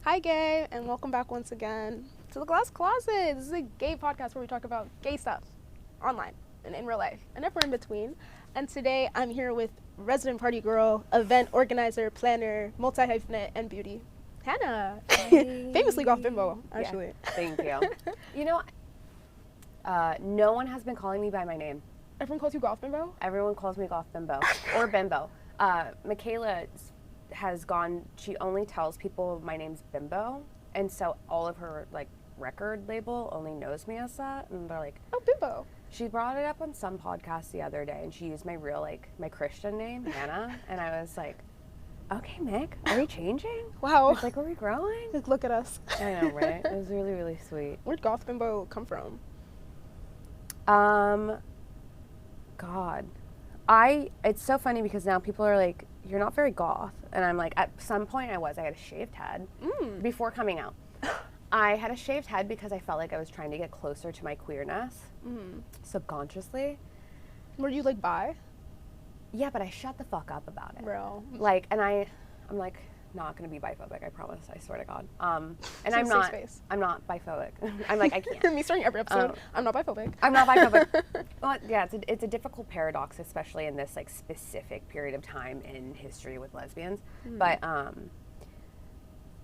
Hi, gay, and welcome back once again to the Glass Closet. This is a gay podcast where we talk about gay stuff online and in real life and everywhere in between. And today I'm here with resident party girl, event organizer, planner, multi-hyphenate, and beauty, Hannah. Hey. Famously Goth Bimbo, actually. Yeah, thank you. You know, no one has been calling me by my name. Everyone calls you Goth Bimbo? Everyone calls me Goth Bimbo or Bimbo. Michaela has gone, she only tells people my name's Bimbo, and so all of her like record label only knows me as that, and they're like, Oh, Bimbo. she brought it up on some podcast the other day, and she used my real, like, my Christian name, Hannah, and I was like, okay, Mick, are we changing? Wow. I was like, are we growing? Like, look at us. I know, right? It was really, really sweet. Where'd Goth Bimbo come from? God. It's so funny because now people are like, you're not very goth. And I'm like, at some point I had a shaved head before coming out. I had a shaved head because I felt like I was trying to get closer to my queerness subconsciously. Were you, like, bi? Yeah, but I shut the fuck up about it. Real. Like, and I'm like, not gonna be biphobic, I promise, I swear to God. And So I'm safe not, space. I'm not biphobic. I'm like, I can't. Me starting every episode, I'm not biphobic. I'm not biphobic. Well, yeah, it's a difficult paradox, especially in this like specific period of time in history with lesbians. But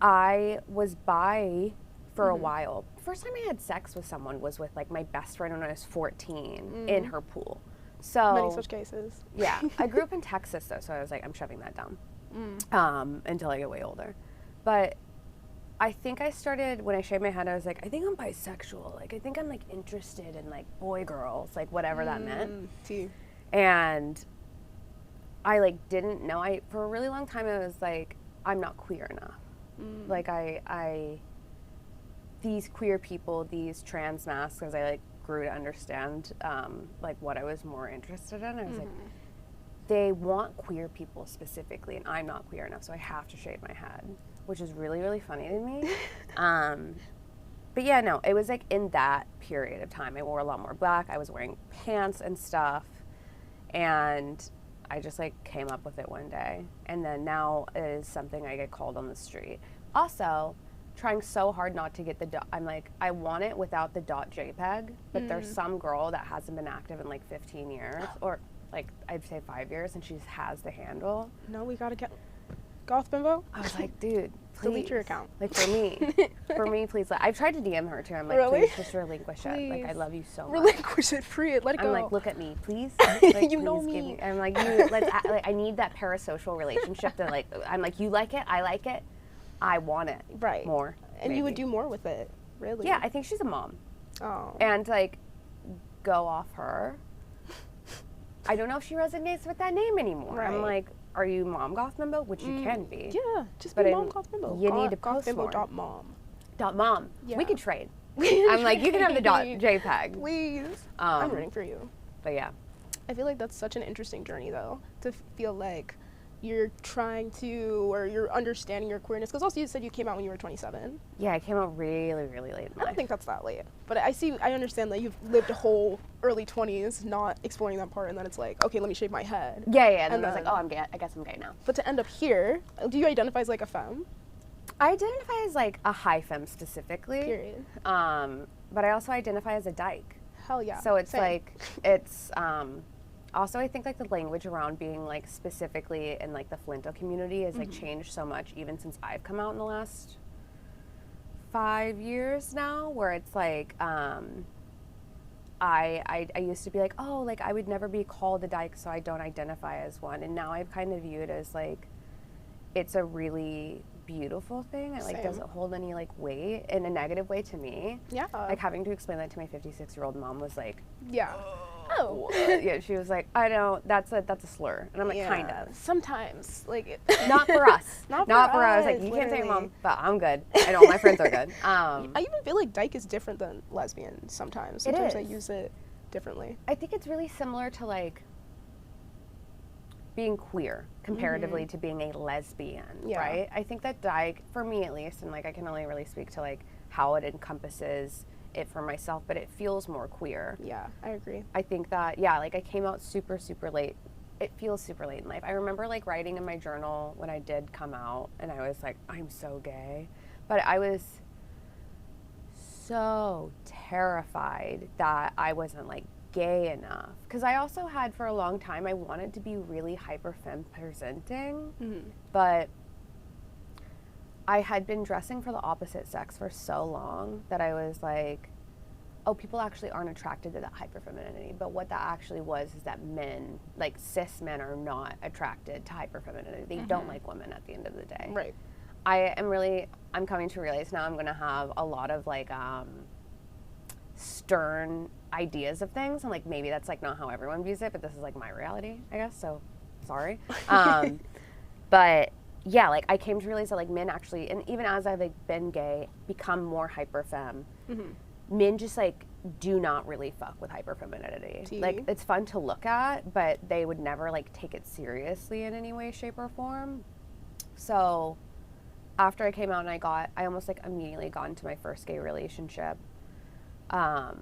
I was bi for a while. First time I had sex with someone was with like my best friend when I was 14 in her pool. So Many such cases. yeah, I grew up in Texas though, so I was like, I'm shoving that down until I get way older. But I think I started, when I shaved my head, I was like, I think I'm bisexual. Like, I think I'm, like, interested in, like, boy girls, like, whatever that meant. And I, like, didn't know. For a really long time, I was like, I'm not queer enough. Like, these queer people, these trans masks, as I, like, grew to understand, like, what I was more interested in, I was like, they want queer people specifically, and I'm not queer enough, so I have to shave my head, which is really, really funny to me. But yeah, no, it was like in that period of time. I wore a lot more black. I was wearing pants and stuff, and I just like came up with it one day. And then now it is something I get called on the street. Also, trying so hard not to get the dot. I'm like, I want it without the .jpeg, but there's some girl that hasn't been active in like 15 years, or like I'd say 5 years, and she just has the handle. No, we gotta get Goth Bimbo. I was like, dude, please. Delete your account. Like for me, please. Like, I've tried to DM her too. I'm like, Really? please just relinquish it. Like, I love you so much. Relinquish it, free it, let it go. I'm like, look at me, please. Like, You know please give me. I'm like, like, I need that parasocial relationship that like, I'm like, you like it, I like it, I want it. Right. More. And you would maybe. do more with it, really. Yeah, I think she's a mom. Oh. And like, go off her. I don't know if she resonates with that name anymore. Right. I'm like, are you Mom Goth Bimbo? Which you can be. Yeah, just But be I- Mom Goth Bimbo. you need to Goth post Bimbo more. dot mom. .mom. Yeah. We could trade. I'm like, you can have the .jpeg. Please. I'm rooting for you. But yeah. I feel like that's such an interesting journey, though, to feel like you're trying to, or you're understanding your queerness. Because also you said you came out when you were 27. Yeah, I came out really, really late in I don't life. think that's that late. But I understand that you've lived a whole early 20s not exploring that part, and then it's like, okay, let me shave my head. Yeah, and And then I was like, then- oh, I'm gay. I guess I'm gay now. But to end up here, do you identify as like a femme? I identify as like a high femme specifically. Period. But I also identify as a dyke. Hell yeah. So it's Same. like, it's, also I think like the language around being like specifically in like the Flinto community has like changed so much even since I've come out in the last 5 years now, where it's like, I used to be like, oh, like I would never be called a dyke, so I don't identify as one. And now I've kind of viewed it as like, it's a really beautiful thing. It like Same. doesn't hold any like weight in a negative way to me. Yeah. Like having to explain that to my 56-year-old mom was like, Yeah. Oh. yeah, she was like, I don't, that's a slur. And I'm like, Yeah. kind of. Sometimes, like, Not for us. Not for for us. Like, us, you can't say literally. mom, but I'm good. I know all my friends are good. I even feel like dyke is different than lesbian sometimes. It Sometimes I is. use it differently. I think it's really similar to like being queer comparatively to being a lesbian, Yeah. right? I think that dyke, for me at least, and like I can only really speak to like how it encompasses it for myself, but it feels more queer. Yeah, I agree. I think that, yeah, like I came out super, super late. It feels super late in life. I remember like writing in my journal when I did come out and I was like, I'm so gay. But I was so terrified that I wasn't like gay enough, because I also had for a long time I wanted to be really hyper femme presenting, but I had been dressing for the opposite sex for so long that I was like, oh, people actually aren't attracted to that hyper femininity. But what that actually was is that men, like cis men, are not attracted to hyper femininity. They don't like women at the end of the day. Right. I'm coming to realize now I'm going to have a lot of like stern ideas of things, and like maybe that's like not how everyone views it, but this is like my reality, I guess. So sorry. But yeah, like I came to realize that like men actually, and even as I've like been gay, become more hyper femme. Men just like do not really fuck with hyper femininity. Like it's fun to look at, but they would never like take it seriously in any way, shape, or form. So after I came out and I almost like immediately got into my first gay relationship. I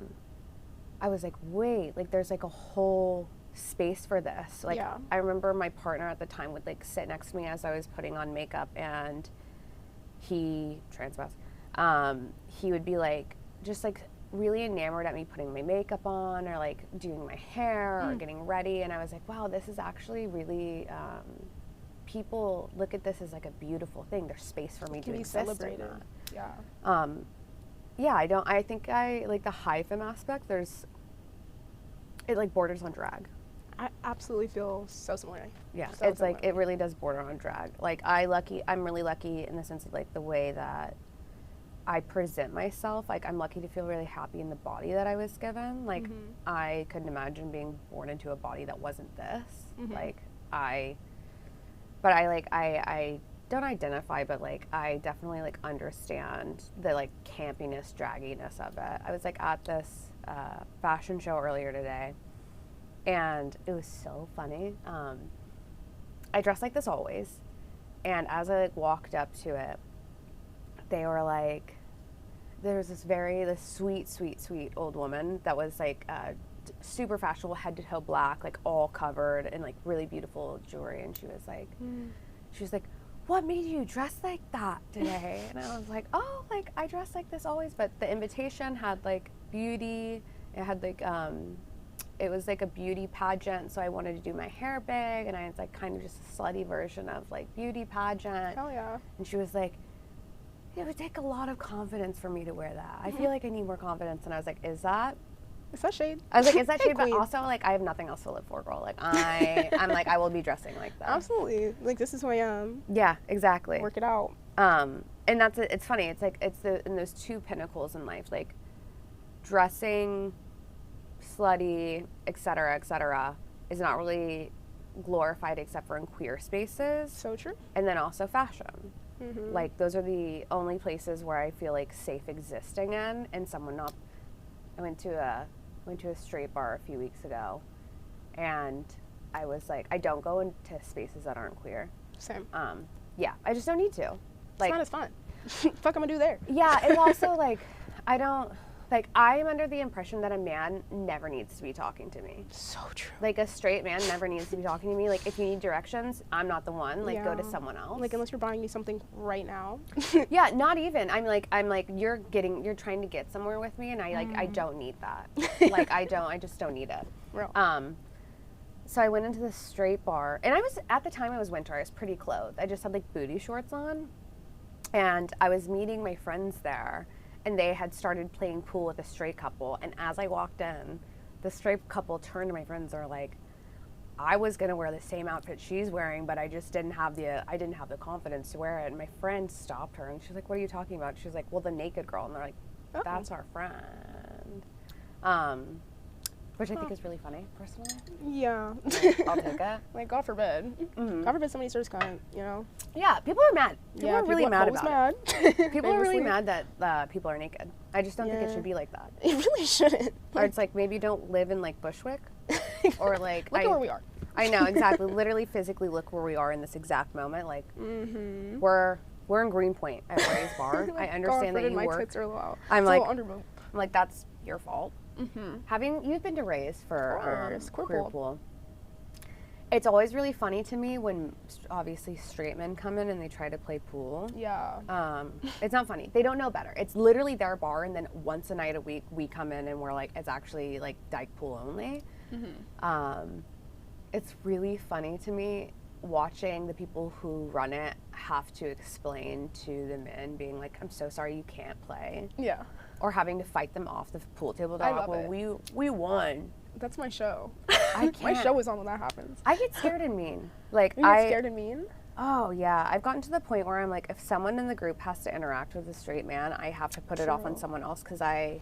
was like, wait, like there's like a whole space for this. Like I remember my partner at the time would like sit next to me as I was putting on makeup, and he would be like just like really enamored at me putting my makeup on or like doing my hair or getting ready, and I was like, wow, this is actually really people look at this as like a beautiful thing. There's space for me to exist celebrated. in that. I think I like the high femme aspect. It like borders on drag. I absolutely feel so similar. Yeah, it's like it really does border on drag. Like I'm really lucky in the sense of like the way that I present myself. Like I'm lucky to feel really happy in the body that I was given. Like I couldn't imagine being born into a body that wasn't this. I don't identify, but like I definitely like understand the like campiness, dragginess of it. I was like at this fashion show earlier today, and it was so funny. I dress like this always, and as I like walked up to it, they were like, there was this sweet old woman that was like super fashionable, head to toe black, like all covered in like really beautiful jewelry, and she was like, what made you dress like that today? And I was like, oh, like I dress like this always, but the invitation had like beauty. It had like it was like a beauty pageant, so I wanted to do my hair big, and I was like kind of just a slutty version of like beauty pageant. Hell yeah. And she was like, it would take a lot of confidence for me to wear that. I feel like I need more confidence. And I was like, is that shade? I was like, is that shade? Queen. But also, like, I have nothing else to live for, girl. Like, I'm like, I will be dressing like that. Absolutely. Like, this is who I am. Yeah, exactly. Work it out. And that's it. It's funny. It's like, in those two pinnacles in life, like, dressing, slutty, et cetera, is not really glorified except for in queer spaces. So true. And then also fashion. Like, those are the only places where I feel like safe existing in, and someone not. I went to a straight bar a few weeks ago, and I was like, I don't go into spaces that aren't queer. Same. Yeah, I just don't need to. Like, it's not as fun. Fuck, I'm gonna do there. Yeah, it's also like, I'm under the impression that a man never needs to be talking to me. So true. Like, a straight man never needs to be talking to me. Like, if you need directions, I'm not the one. Like, go to someone else. Like, unless you're buying me something right now. Yeah, not even. I'm like, you're trying to get somewhere with me, and I don't need that. Like, I just don't need it. Real. So I went into this straight bar, and at the time it was winter. I was pretty clothed. I just had like booty shorts on, and I was meeting my friends there. And they had started playing pool with a straight couple. And as I walked in, the straight couple turned to my friends and were like, I was going to wear the same outfit she's wearing, but I just didn't have the confidence to wear it. And my friend stopped her, and she's like, what are you talking about? She was like, well, the naked girl. And they're like, that's our friend. Which I think is really funny, personally. Yeah. I'll take it. Like, God forbid. God forbid somebody starts crying, you know? Yeah, people are mad. People are really mad about it. People are really mad that people are naked. I just don't think it should be like that. It really shouldn't. Or it's like, maybe don't live in like Bushwick. Or like, look at where we are. I know, exactly. Literally, physically look where we are in this exact moment. Like, we're in Greenpoint at Ray's Bar. Like, I understand that you my work. Tits are low. I'm undermoved. like, that's your fault. You've been to Ray's for Queer Pool. It's always really funny to me when obviously straight men come in and they try to play pool. Yeah. It's not funny. They don't know better. It's literally their bar, and then once a night a week we come in and we're like, it's actually like dyke pool only. It's really funny to me watching the people who run it have to explain to the men, being like, I'm so sorry, you can't play. Yeah. Or having to fight them off the pool table. I love well, it. we won. That's my show. I can't. My show is on when that happens. I get scared and mean. Like, You get scared and mean? Oh, yeah. I've gotten to the point where I'm like, if someone in the group has to interact with a straight man, I have to put it off on someone else, because I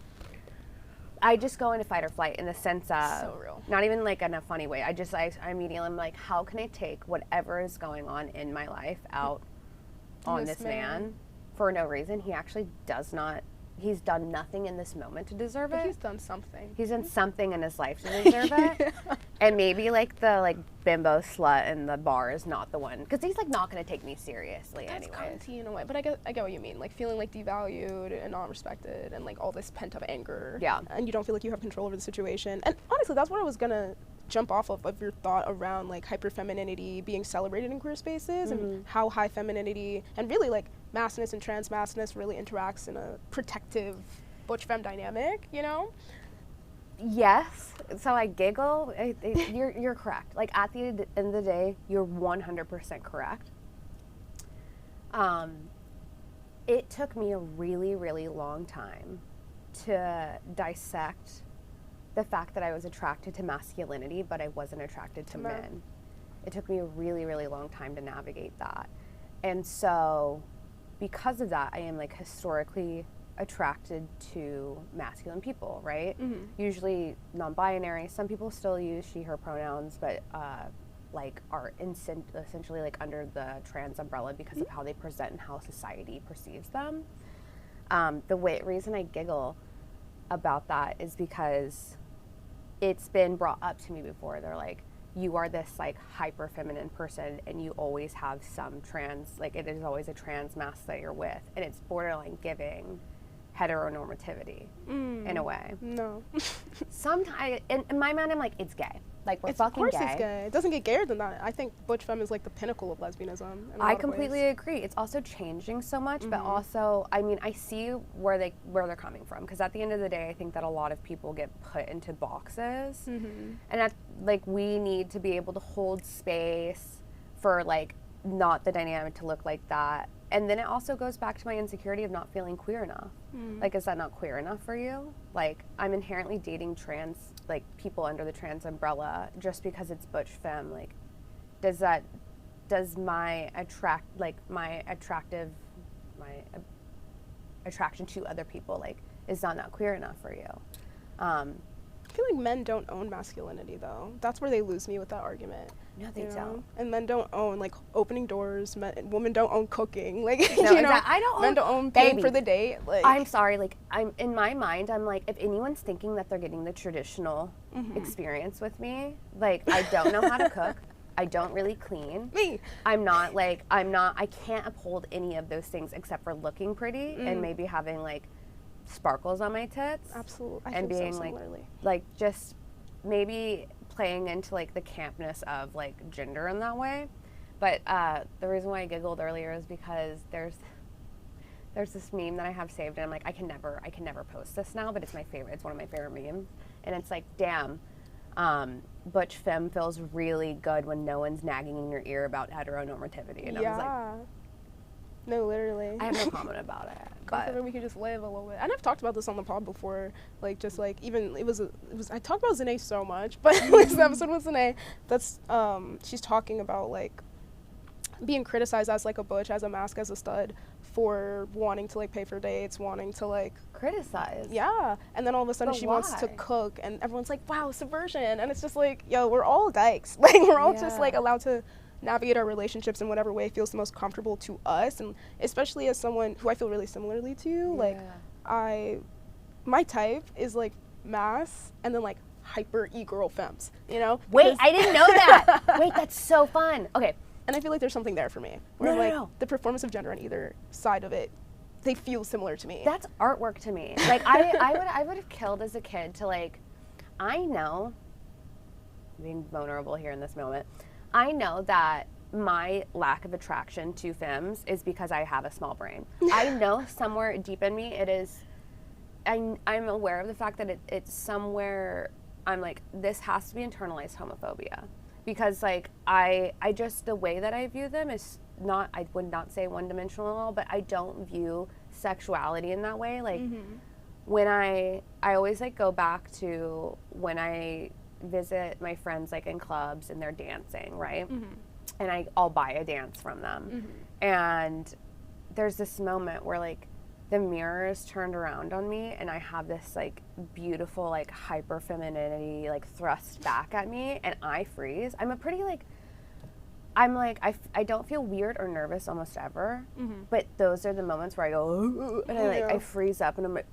just go into fight or flight in the sense of, So real. not even like in a funny way. I immediately am like, how can I take whatever is going on in my life out on this man for no reason? He actually does not. He's done nothing in this moment to deserve it. He's done something. He's done something in his life to deserve it. And maybe like the bimbo slut in the bar is not the one, because he's like not going to take me seriously anyway. That's cunty in a way, but I get what you mean. Like feeling like devalued and not respected, and like all this pent up anger. Yeah. And you don't feel like you have control over the situation. And honestly, that's what I was gonna jump off of your thought around like hyperfemininity being celebrated in queer spaces, and how high femininity and really like maskness and trans maskness really interacts in a protective butch femme dynamic, you know? Yes. So I giggle. You're correct. Like at the end of the day, you're 100% correct. It took me a really, really long time to dissect the fact that I was attracted to masculinity, but I wasn't attracted to men. It took me a really, really long time to navigate that. And so because of that, I am like historically attracted to masculine people, right? Usually non-binary. Some people still use she, her pronouns, but like are essentially like under the trans umbrella because of how they present and how society perceives them. The reason I giggle about that is because it's been brought up to me before. They're like, you are this like hyper feminine person and you always have some trans, like it is always a trans mask that you're with, and it's borderline giving heteronormativity in a way. No. Sometimes in my mind I'm like, it's gay. Like we're fucking gay. Of course it's gay. It doesn't get gayer than that. I think butch femme is like the pinnacle of lesbianism. I completely agree. It's also changing so much, but also, I mean, I see where they're coming from, because at the end of the day, I think that a lot of people get put into boxes, and that like we need to be able to hold space for like not the dynamic to look like that. And then it also goes back to my insecurity of not feeling queer enough. Like, is that not queer enough for you? Like, I'm inherently dating trans, like, people under the trans umbrella just because it's butch femme. Like, does my attraction to other people, like, is that not queer enough for you? I feel like men don't own masculinity, though. That's where they lose me with that argument. No, they don't. And men don't own like opening doors. Women don't own cooking. Like no, you know, I don't. Men don't own paying for the date. Like I'm sorry. Like I'm in my mind, I'm like, if anyone's thinking that they're getting the traditional experience with me, like I don't know how to cook. I don't really clean. Me. I can't uphold any of those things except for looking pretty and maybe having like sparkles on my tits. Absolutely. And being like just maybe playing into like the campness of like gender in that way. But the reason why I giggled earlier is because there's this meme that I have saved, and I'm like, I can never post this now, but it's my favorite. It's one of my favorite memes, and it's like, damn, butch femme feels really good when no one's nagging in your ear about heteronormativity. And I was like, no, literally. I have no comment about it. But we could just live a little bit. And I've talked about this on the pod before. Like, just like, even, it was I talked about Zanae so much, but this episode with Zanae, that's, she's talking about, like, being criticized as, like, a butch, as a mask, as a stud, for wanting to, like, pay for dates, wanting to, like... Criticize? Yeah. And then all of a sudden but she why? wants to cook, and everyone's like, wow, subversion. And it's just like, yo, we're all dykes. Like, we're all just, like, allowed to navigate our relationships in whatever way feels the most comfortable to us, and especially as someone who I feel really similarly to, like my type is like mass and then like hyper e-girl femmes, you know? Wait, I didn't know that. Wait, that's so fun. Okay. And I feel like there's something there for me where the performance of gender on either side of it, they feel similar to me. That's artwork to me. Like I would have killed as a kid to like, I know, being vulnerable here in this moment, I know that my lack of attraction to femmes is because I have a small brain. I know somewhere deep in me it is, I'm aware of the fact that it's somewhere, I'm like, this has to be internalized homophobia. Because like, I just, the way that I view them is not, I would not say one-dimensional at all, but I don't view sexuality in that way. Like, when I always like go back to when I visit my friends like in clubs and they're dancing, right? And I'll buy a dance from them. And there's this moment where like the mirror is turned around on me and I have this like beautiful like hyper femininity like thrust back at me and I freeze. I'm a pretty like, I'm like, I don't feel weird or nervous almost ever, but those are the moments where I go, ooh, and I like, I freeze up and I'm like,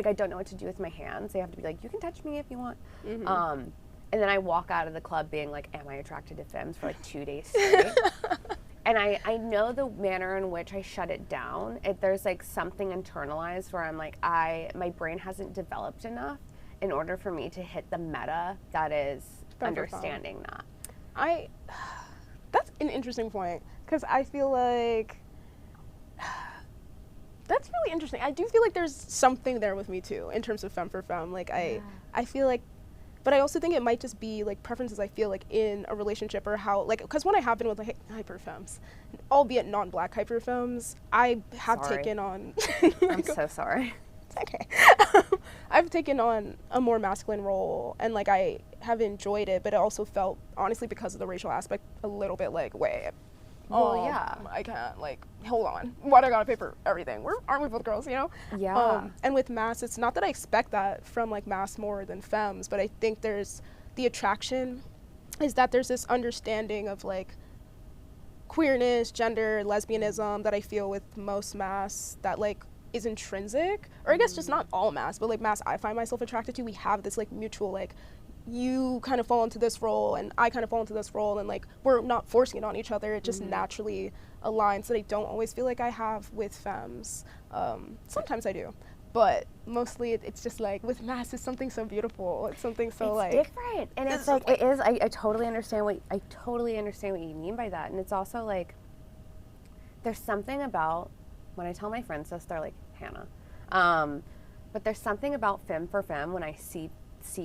I don't know what to do with my hands. They have to be like, you can touch me if you want. And then I walk out of the club being like, am I attracted to femmes for like 2 days straight? And I know the manner in which I shut it down. There's like something internalized where I'm like, my brain hasn't developed enough in order for me to hit the meta that is understanding that. That's an interesting point, because I feel like that's really interesting. I do feel like there's something there with me too in terms of femme for femme. Like I feel like, but I also think it might just be like preferences I feel like in a relationship or how, like, because when I have been with like hyper femmes, albeit non-black hyper femmes, I have taken on. I'm so sorry. It's okay. I've taken on a more masculine role and like I have enjoyed it, but it also felt, honestly, because of the racial aspect, a little bit like, wait, well, yeah, I can't, like, hold on, why do I gotta pay for everything? Aren't we both girls, you know? Yeah. And with mass, it's not that I expect that from like mass more than femmes, but I think there's the attraction is that there's this understanding of like queerness, gender, lesbianism that I feel with most mass that like is intrinsic, or I guess just not all mass, but like mass I find myself attracted to. We have this like mutual like, you kind of fall into this role and I kind of fall into this role, and like we're not forcing it on each other, it just naturally aligns, that I don't always feel like I have with femmes. Sometimes I do, but mostly it's just like with mass, it's something so beautiful, it's something so it's like different, and it's like it is. I totally understand what you mean by that, and it's also like there's something about when I tell my friends this, they're like, Hannah, but there's something about femme for femme when I see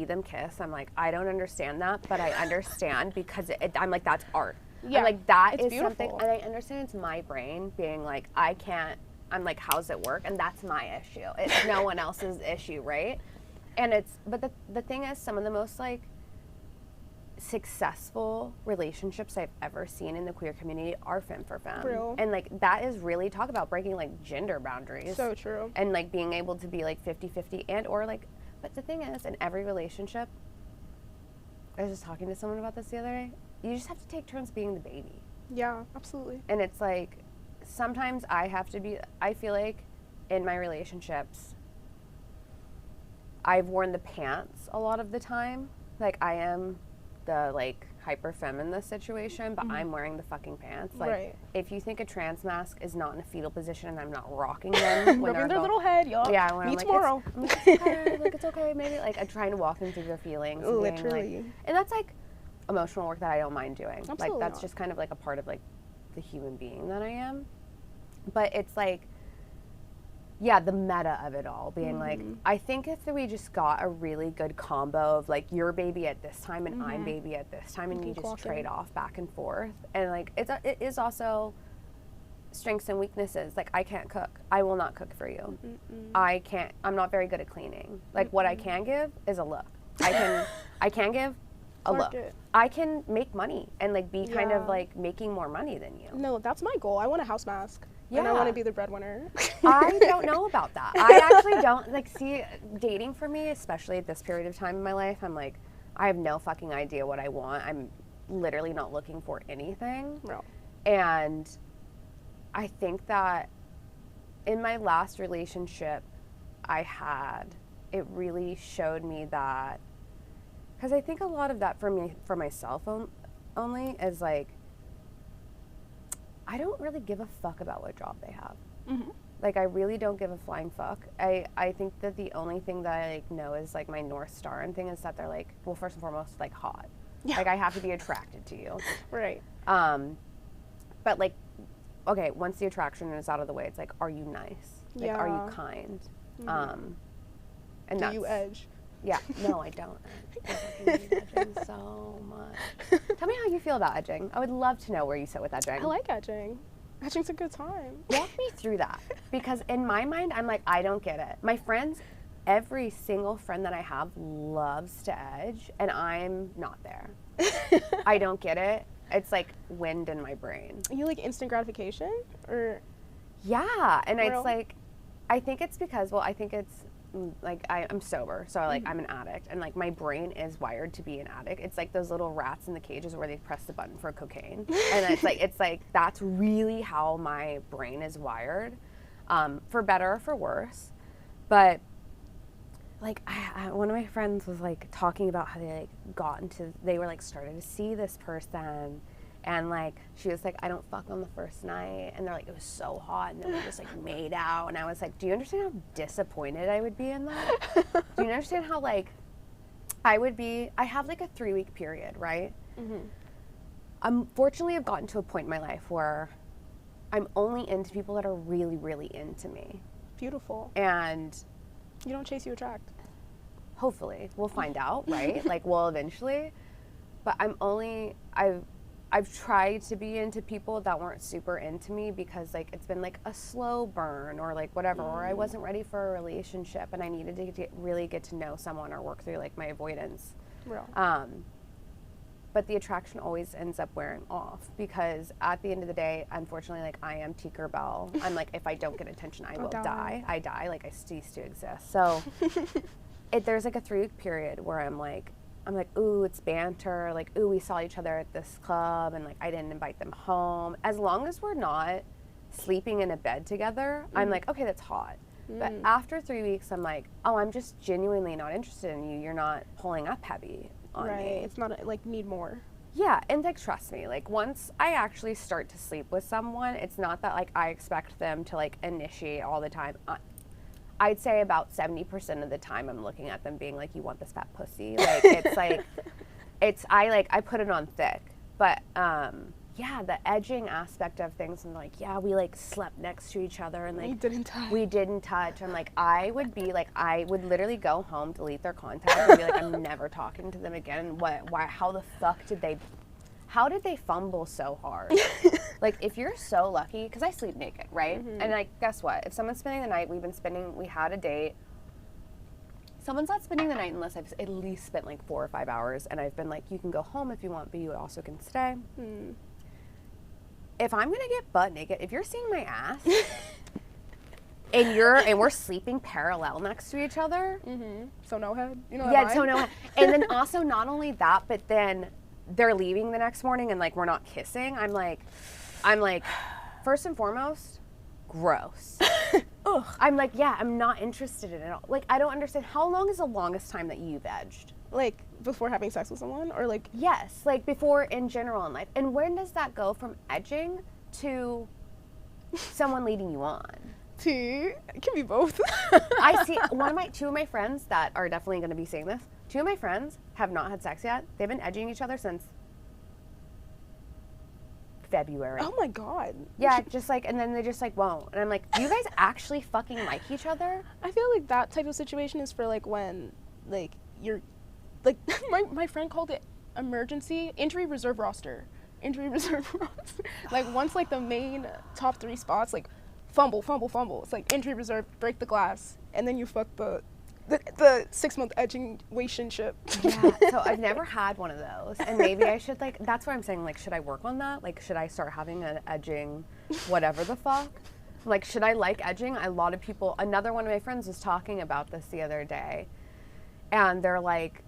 them kiss, I'm like, I don't understand that, but I understand because I'm like, that's art. Yeah, I'm like, that is beautiful. Something, and I understand it's my brain being like, I can't, I'm like, how's it work? And that's my issue. It's no one else's issue, right? And but the thing is, some of the most like successful relationships I've ever seen in the queer community are femme for femme. Real. And like, that is really, talk about breaking like gender boundaries. So true. And like being able to be like 50-50 and or like, but the thing is, in every relationship, I was just talking to someone about this the other day, you just have to take turns being the baby. Yeah, absolutely. And it's like, sometimes I feel like in my relationships, I've worn the pants a lot of the time. Like, I am the like hyper femme in this situation, but I'm wearing the fucking pants. Like, if you think a trans mask is not in a fetal position and I'm not rocking them when rubbing their little head, y'all. Yeah, when me I'm tomorrow. Like, it's okay, like, it's okay, maybe like I'm trying to walk them through their feelings. And literally. Like, and that's like emotional work that I don't mind doing. Absolutely like, that's not. just kind of like a part of like the human being that I am. But it's like, yeah, the meta of it all being like, I think if we just got a really good combo of like, you're baby at this time and I'm baby at this time, and you just trade off back and forth, and like it is also strengths and weaknesses. Like, I can't cook, I will not cook for you. I'm not very good at cleaning. Like, what I can give is a look. I can give a look. I can make money and like be kind of like making more money than you. No, that's my goal. I want a house mask. Yeah. And I want to be the breadwinner. I don't know about that. I actually don't, like, see, dating for me, especially at this period of time in my life, I'm like, I have no fucking idea what I want. I'm literally not looking for anything. No. And I think that in my last relationship I had, it really showed me that, because I think a lot of that for me, for myself only, is like, I don't really give a fuck about what job they have. Like, I really don't give a flying fuck. I think that the only thing that I like know is like my North Star and thing is that they're like, well, first and foremost, like hot. Yeah. Like, I have to be attracted to you. Right. But, like, okay, once the attraction is out of the way, it's like, are you nice? Like, are you kind? And do you edge? Yeah. No, I don't. I fucking hate edging so much. Tell me how you feel about edging. I would love to know where you sit with edging. I like edging. Edging's a good time. Walk me through that. Because in my mind, I'm like, I don't get it. My friends, every single friend that I have loves to edge, and I'm not there. I don't get it. It's like wind in my brain. You like instant gratification? Or yeah, and Real? it's like, I think it's because, well, I think it's like I'm sober, so like I'm an addict, and like my brain is wired to be an addict. It's like those little rats in the cages where they press the button for cocaine, and it's like that's really how my brain is wired, for better or for worse. But like one of my friends was like talking about how they were like starting to see this person. And, like, she was like, I don't fuck on the first night. And they're like, it was so hot. And then we just, like, made out. And I was like, do you understand how disappointed I would be in that? Do you understand how, like, I have, like, a 3-week period, right? Unfortunately, I've gotten to a point in my life where I'm only into people that are really, really into me. beautiful. And You don't chase, you attract. hopefully, we'll find out, right? Like, we'll eventually. But I've tried to be into people that weren't super into me because, like, it's been, like, a slow burn or, like, whatever, or I wasn't ready for a relationship and I needed to really get to know someone or work through, like, my avoidance. Real. But the attraction always ends up wearing off because at the end of the day, unfortunately, like, I am Tinker Bell. I'm like, if I don't get attention, I will die. I die. Like, I cease to exist. So there's, like, a 3-week period where I'm like, ooh, it's banter. Like, ooh, we saw each other at this club and, like, I didn't invite them home. As long as we're not sleeping in a bed together, I'm like, okay, that's hot. But after 3 weeks, I'm like, oh, I'm just genuinely not interested in you. You're not pulling up heavy on me. It's not like need more. Yeah, and, like, trust me, like, once I actually start to sleep with someone, it's not that, like, I expect them to, like, initiate all the time. I'd say about 70% of the time I'm looking at them being like, you want this fat pussy? Like, it's like, I put it on thick. But, yeah, the edging aspect of things, and like, yeah, we, like, slept next to each other and, like, we didn't touch. And, like, I would literally go home, delete their contact, and be like, I'm never talking to them again. How the fuck how did they fumble so hard? Like, if you're so lucky, because I sleep naked, right? And, like, guess what? If someone's spending the night, we had a date. Someone's not spending the night unless I've at least spent, like, 4 or 5 hours, and I've been like, you can go home if you want, but you also can stay. If I'm gonna get butt naked, if you're seeing my ass, and we're sleeping parallel next to each other. So no head? You know Yeah, so no head. And then also, not only that, but then they're leaving the next morning and, like, we're not kissing. I'm like, first and foremost, gross. Ugh. I'm like, yeah, I'm not interested in it at all. Like, I don't understand. How long is the longest time that you've edged? Like, before having sex with someone? Or, like... Yes, like, before in general in life. And when does that go from edging to someone leading you on? It can be both. I see two of my friends that are definitely going to be seeing this. 2 of my friends have not had sex yet. They've been edging each other since February. Oh my God. Yeah, just like, and then they just, like, won't. And I'm like, do you guys actually fucking like each other? I feel like that type of situation is for, like, when, like, you're, like, my friend called it emergency injury reserve roster. Injury reserve roster. Like, once, like, the main top 3 spots, like, fumble. It's like injury reserve, break the glass, and then you fuck the 6-month edging relationship. Yeah, so I've never had one of those, and maybe I should, like, that's what I'm saying, like, should I work on that? Like, should I start having an edging whatever the fuck? Like, should I like edging? A lot of people, another one of my friends was talking about this the other day, and they're like,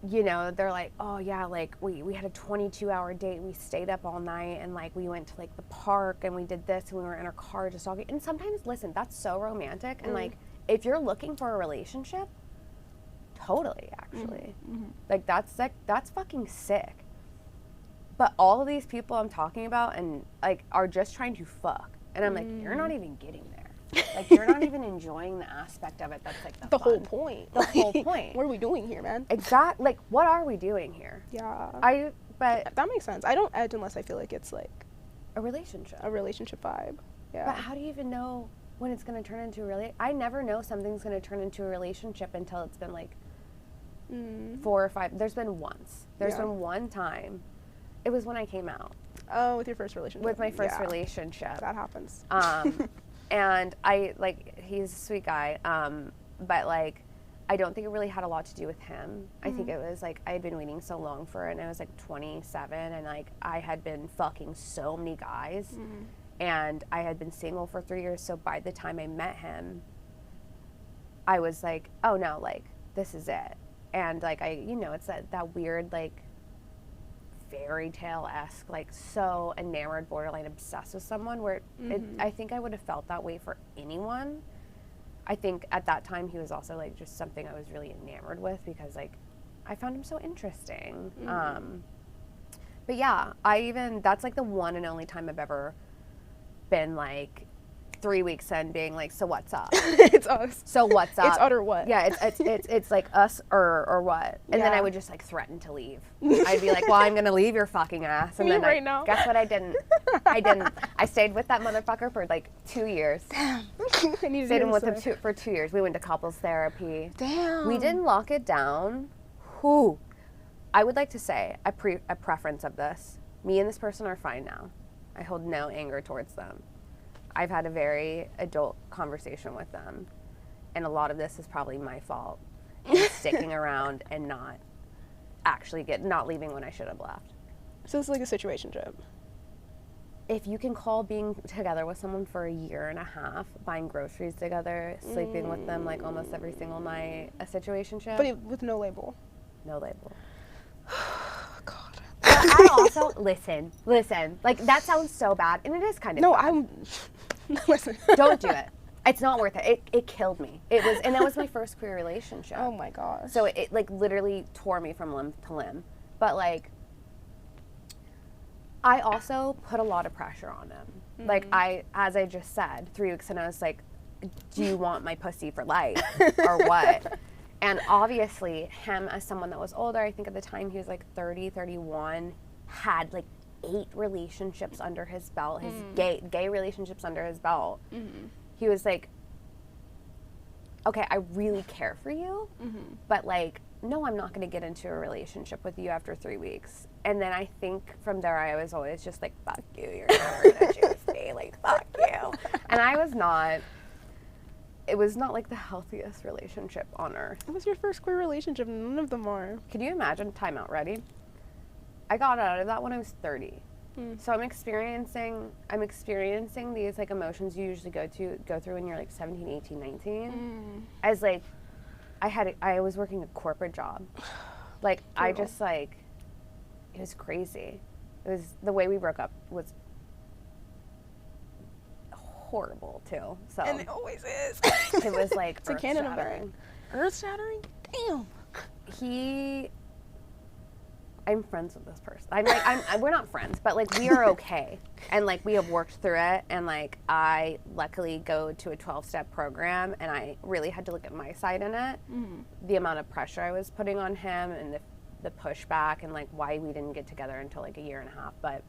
you know, they're like, oh yeah, like, we had a 22-hour date, we stayed up all night, and, like, we went to, like, the park, and we did this, and we were in our car just talking, and sometimes, listen, that's so romantic, and, like, if you're looking for a relationship, totally, actually. Like, that's fucking sick. But all of these people I'm talking about and, like, are just trying to fuck. And I'm like, you're not even getting there. Like, you're not even enjoying the aspect of it that's, like, the whole fun. point. The whole point. What are we doing here, man? Exactly. Like, what are we doing here? Yeah. But that makes sense. I don't edge unless I feel like it's, like, a relationship vibe. Yeah. But how do you even know when it's going to turn into a relationship? I never know something's going to turn into a relationship until it's been, like, 4 or 5. There's been once. There's been one time. It was when I came out. Oh, with your first relationship. With my first relationship. That happens. And I, like, he's a sweet guy, but, like, I don't think it really had a lot to do with him. I think it was, like, I had been waiting so long for it, and I was, like, 27, and, like, I had been fucking so many guys, and I had been single for 3 years, so by the time I met him, I was, like, oh, no, like, this is it. And, like, it's that weird, like, fairy tale-esque, like, so enamored, borderline obsessed with someone where I think I would have felt that way for anyone. I think at that time he was also, like, just something I was really enamored with because, like, I found him so interesting. But yeah, that's, like, the one and only time I've ever been, like, 3 weeks in being like, so what's up? It's us. So what's up? It's us or what? Yeah, it's like us or what? And then I would just, like, threaten to leave. I'd be like, well, I'm gonna leave your fucking ass. And then right now. Guess what? I didn't. I stayed with that motherfucker for, like, 2 years. Damn. Stayed with him for 2 years. We went to couples therapy. Damn. We didn't lock it down. Whew. I would like to say a preference of this. Me and this person are fine now. I hold no anger towards them. I've had a very adult conversation with them, and a lot of this is probably my fault in sticking around and not leaving when I should have left. So it's like a situationship. If you can call being together with someone for a year and a half, buying groceries together, sleeping with them like almost every single night, a situationship. But with no label. No label. God. But I also listen. Like, that sounds so bad, and it is kind of. No, bad. Listen. Don't do it. It's not worth it. It killed me. And that was my first queer relationship. Oh my gosh. So it like literally tore me from limb to limb. But, like, I also put a lot of pressure on him. Like, as I just said, 3 weeks in, I was like, do you want my pussy for life or what? And obviously, him as someone that was older, I think at the time he was like 30, 31, had like 8 relationships under his belt, his gay relationships under his belt. He was like, okay, I really care for you, but, like, no, I'm not going to get into a relationship with you after 3 weeks. And then I think from there I was always just like, fuck you, you're never going to choose me, like, fuck you. And it was not like the healthiest relationship on earth. It was your first queer relationship. None of them are. Could you imagine? Time out, ready? I got out of that when I was 30. So I'm experiencing these, like, emotions you usually go through when you're like 17, 18, 19. As, like, I was working a corporate job. Like, I just, like, it was crazy. It was, the way we broke up was horrible too. So, and it always is. It was like it's a canon of it. Earth shattering? Damn. I'm friends with this person. We're not friends, but, like, we are okay. And, like, we have worked through it. And, like, I luckily go to a 12-step program, and I really had to look at my side in it. The amount of pressure I was putting on him and the pushback and, like, why we didn't get together until, like, a year and a half. But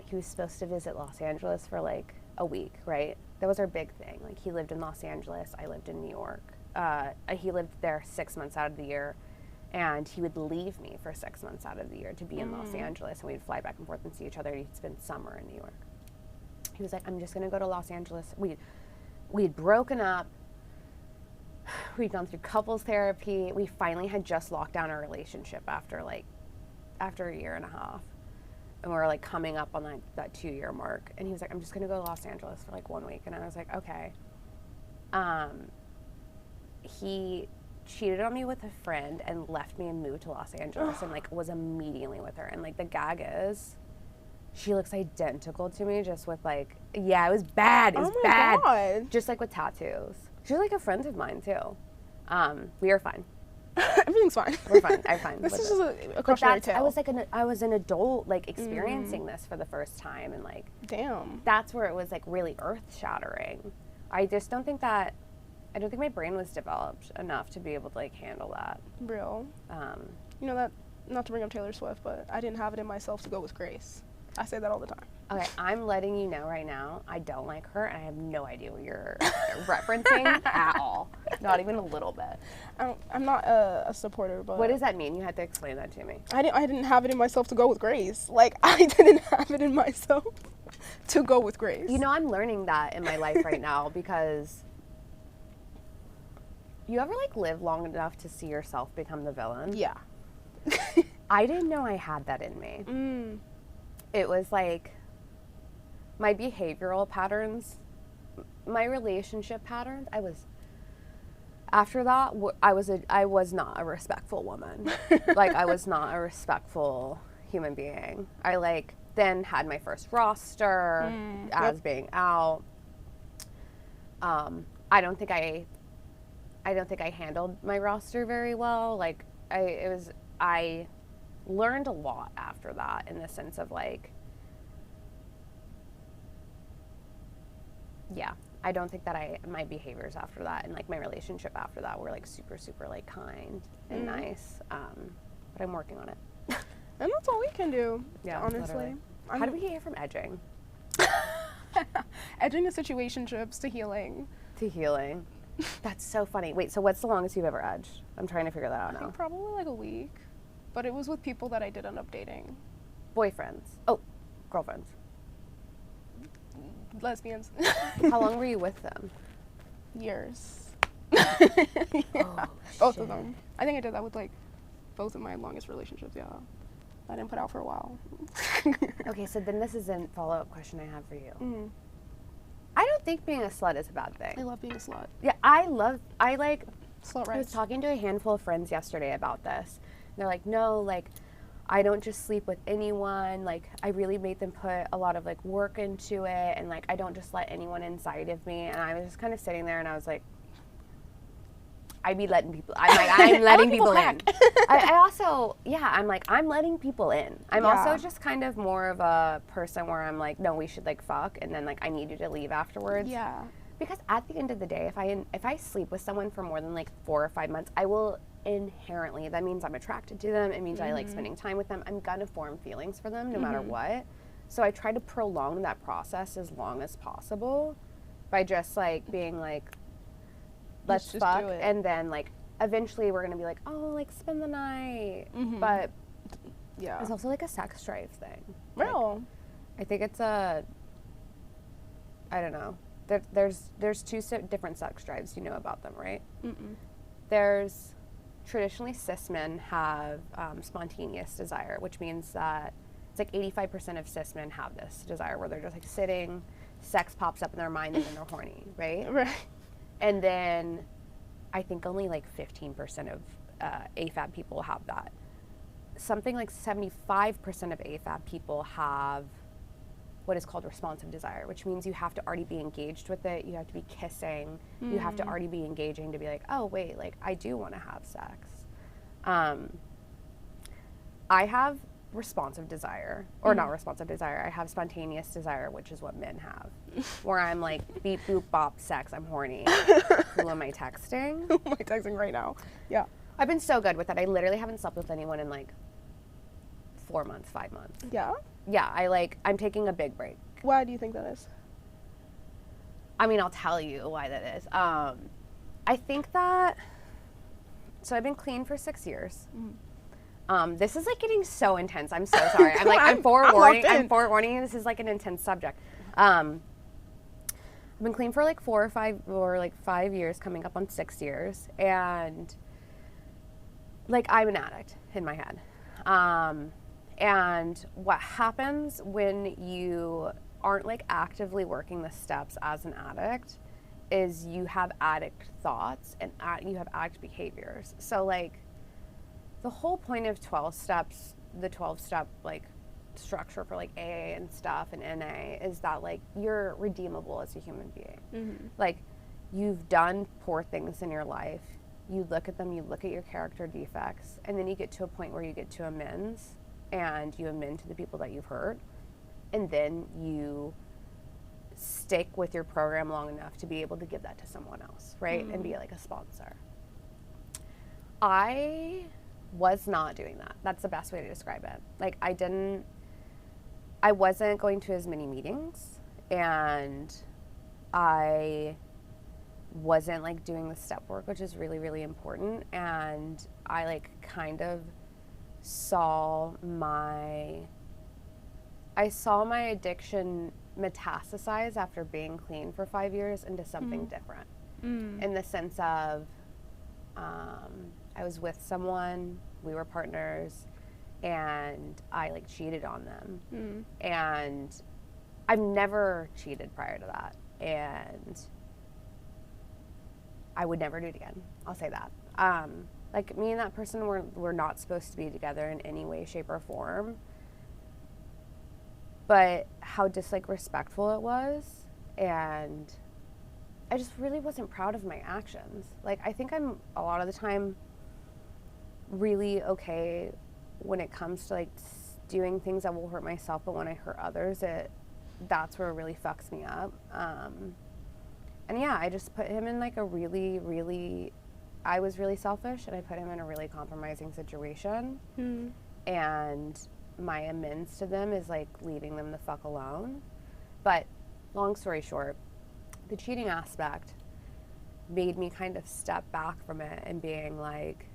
he was supposed to visit Los Angeles for, like, a week, right? That was our big thing. Like, he lived in Los Angeles. I lived in New York. He lived there 6 months out of the year. And he would leave me for 6 months out of the year to be in Los Angeles, and we'd fly back and forth and see each other. He'd spend summer in New York. He was like, I'm just going to go to Los Angeles. We'd broken up. We'd gone through couples therapy. We finally had just locked down our relationship after a year and a half. And we were, like, coming up on, like, that 2-year mark. And he was like, I'm just going to go to Los Angeles for, like, 1 week. And I was like, okay. He cheated on me with a friend and left me and moved to Los Angeles and, like, was immediately with her. And, like, the gag is, she looks identical to me, just with, like, yeah, it was bad. It was bad. God. Just, like, with tattoos. She was, like, a friend of mine, too. We are fine. Everything's fine. We're fine. I'm fine. This with is it. just a But cautionary tale. I was an adult, like, experiencing this for the first time, and like, Damn. that's where it was like really earth shattering. I just don't think my brain was developed enough to be able to like handle that. Real. You know that, not to bring up Taylor Swift, but I didn't have it in myself to go with Grace. I say that all the time. Okay, I'm letting you know right now, I don't like her, and I have no idea what you're referencing at all. Not even a little bit. I'm not a supporter, but... What does that mean? You had to explain that to me. I didn't have it in myself to go with Grace. Like, I didn't have it in myself to go with Grace. You know, I'm learning that in my life right now, because you ever, like, live long enough to see yourself become the villain? Yeah. I didn't know I had that in me. It was like my behavioral patterns, my relationship patterns. After that, I was not a respectful woman. Like, I was not a respectful human being. I like then had my first roster as being out. I don't think I handled my roster very well. Like, I learned a lot after that, in the sense of like, yeah, I don't think that my behaviors after that and like my relationship after that were like super, super like kind and nice. But I'm working on it. And that's all we can do, honestly. Literally. How do we get here from edging? Edging to situationships to healing. To healing. That's so funny. Wait, so what's the longest you've ever edged? I'm trying to figure that out now. I think probably like a week. But it was with people that I did end up dating. Boyfriends. Oh, girlfriends. Lesbians. How long were you with them? Years. Oh, both of them. I think I did that with like both of my longest relationships, yeah. I didn't put out for a while. Okay, so then this is a follow-up question I have for you. I don't think being a slut is a bad thing. I love being a slut. Yeah, I like Slut I was rights. talking to a handful of friends yesterday about this. They're like, no, like, I don't just sleep with anyone. Like, I really made them put a lot of, like, work into it. And, like, I don't just let anyone inside of me. And I was just kind of sitting there and I was like, I'm letting people people in. I also, I'm like, I'm letting people in. I'm also just kind of more of a person where I'm like, no, we should, like, fuck. And then, like, I need you to leave afterwards. Yeah. Because at the end of the day, if I sleep with someone for more than, like, 4 or 5 months, I will inherently, that means I'm attracted to them, it means I like spending time with them, I'm gonna form feelings for them no matter what. So I try to prolong that process as long as possible by just like being like, let's fuck, and then like eventually we're gonna be like, oh, like spend the night. But yeah, it's also like a sex drive thing. Real. Like, I think it's I don't know. There's two different sex drives. You know about them, right? There's traditionally cis men have spontaneous desire, which means that it's like 85% of cis men have this desire where they're just like sitting, sex pops up in their mind, and then they're horny, right? Right. And then I think only like 15% of AFAB people have that. Something like 75% of AFAB people have what is called responsive desire, which means you have to already be engaged with it. You have to be kissing. You have to already be engaging to be like, oh, wait, like, I do want to have sex. I have responsive desire, or not responsive desire. I have spontaneous desire, which is what men have, where I'm like, beep, boop, bop, sex, I'm horny. Who am I texting? Who am I texting right now? Yeah. I've been so good with it. I literally haven't slept with anyone in like 4 months, 5 months. Yeah? Yeah, I'm taking a big break. Why do you think that is? I mean, I'll tell you why that is. I think that, so I've been clean for 6 years. This is like getting so intense. I'm so sorry. I'm like, I'm forewarning you, this is like an intense subject. I've been clean for like 5 years, coming up on 6 years. And like, I'm an addict in my head. And what happens when you aren't like actively working the steps as an addict is you have addict thoughts and you have addict behaviors. So like the whole point of 12 steps, the 12-step like structure for like AA and stuff and NA is that like you're redeemable as a human being. Like you've done poor things in your life. you look at them, you look at your character defects, and then you get to a point where you get to amends, and you amend to the people that you've hurt, and then you stick with your program long enough to be able to give that to someone else, right? And be like a sponsor. I was not doing that. That's the best way to describe it. Like, I wasn't going to as many meetings, and I wasn't like doing the step work, which is really, really important. And I like kind of saw my addiction metastasize after being clean for 5 years into something different. In the sense of, I was with someone, we were partners, and I like cheated on them. And I've never cheated prior to that. And I would never do it again. I'll say that. Like, me and that person were not supposed to be together in any way, shape, or form. But how just like respectful it was, and I just really wasn't proud of my actions. Like, I think I'm a lot of the time really okay when it comes to like doing things that will hurt myself, but when I hurt others, that's where it really fucks me up. And yeah, I just put him in like a really, really, I was really selfish, and I put him in a really compromising situation. And my amends to them is like leaving them the fuck alone. But long story short, the cheating aspect made me kind of step back from it and being like,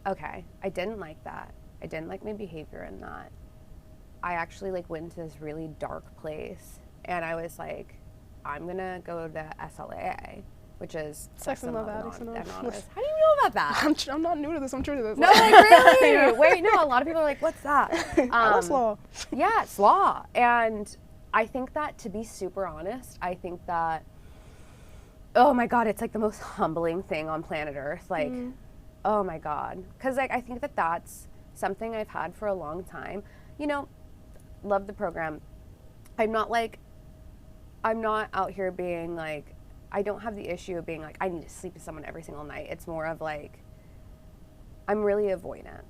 okay, I didn't like that. I didn't like my behavior in that. I actually like went into this really dark place, and I was like, I'm gonna go to SLAA, which is Sex and Love Addicts Anonymous. Anonymous. How do you know about that? I'm not new to this. I'm true to this. No, like, really? Wait, no, a lot of people are like, what's that? What's law? Yeah, it's law. And I think that, to be super honest, I think that, oh my God, it's like the most humbling thing on planet Earth. Like, oh my God. Because like, I think that that's something I've had for a long time. You know, love the program. I'm not out here being like, I don't have the issue of being like, I need to sleep with someone every single night. It's more of like, I'm really avoidant.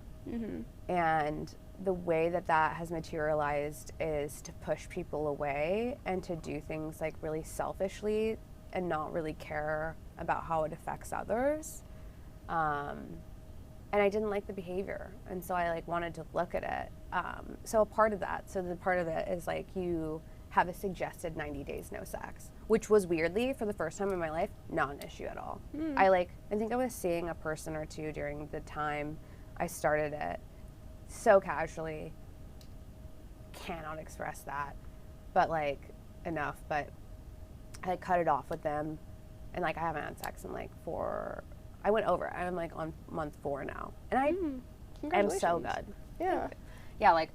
And the way that has materialized is to push people away and to do things like really selfishly and not really care about how it affects others. And I didn't like the behavior. And so I like wanted to look at it. So the part of it is like, you have a suggested 90 days no sex, which was weirdly, for the first time in my life, not an issue at all. I think I was seeing a person or two during the time I started it, so casually, cannot express that, but like enough, but I like cut it off with them, and like I haven't had sex in like I went over, I'm like on month 4 now, and I am so good. Yeah, like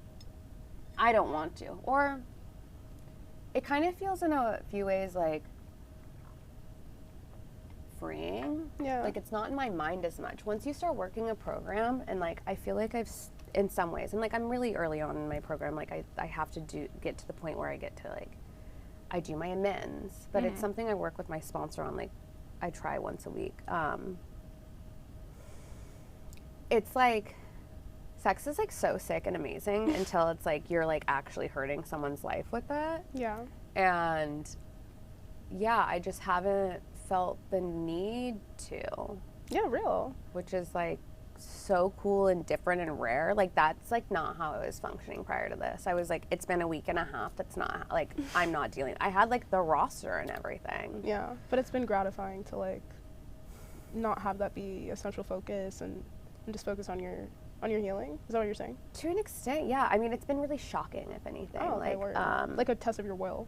I don't want to, or it kind of feels in a few ways like freeing. Like, it's not in my mind as much. Once you start working a program, and like I feel like in some ways, and like I'm really early on in my program, like I have to get to the point where I get to like, I do my amends, but it's something I work with my sponsor on. Like, I try once a week. It's like, sex is like so sick and amazing until it's like you're like actually hurting someone's life with it. And yeah, I just haven't felt the need to. Real. Which is like so cool and different and rare. Like, that's like not how I was functioning prior to this. I was like, it's been a week and a half. That's not like, I'm not dealing. I had like the roster and everything. But it's been gratifying to like not have that be a central focus and just focus on your healing. Is that what you're saying? To an extent, yeah. I mean, it's been really shocking, if anything. Like a test of your will.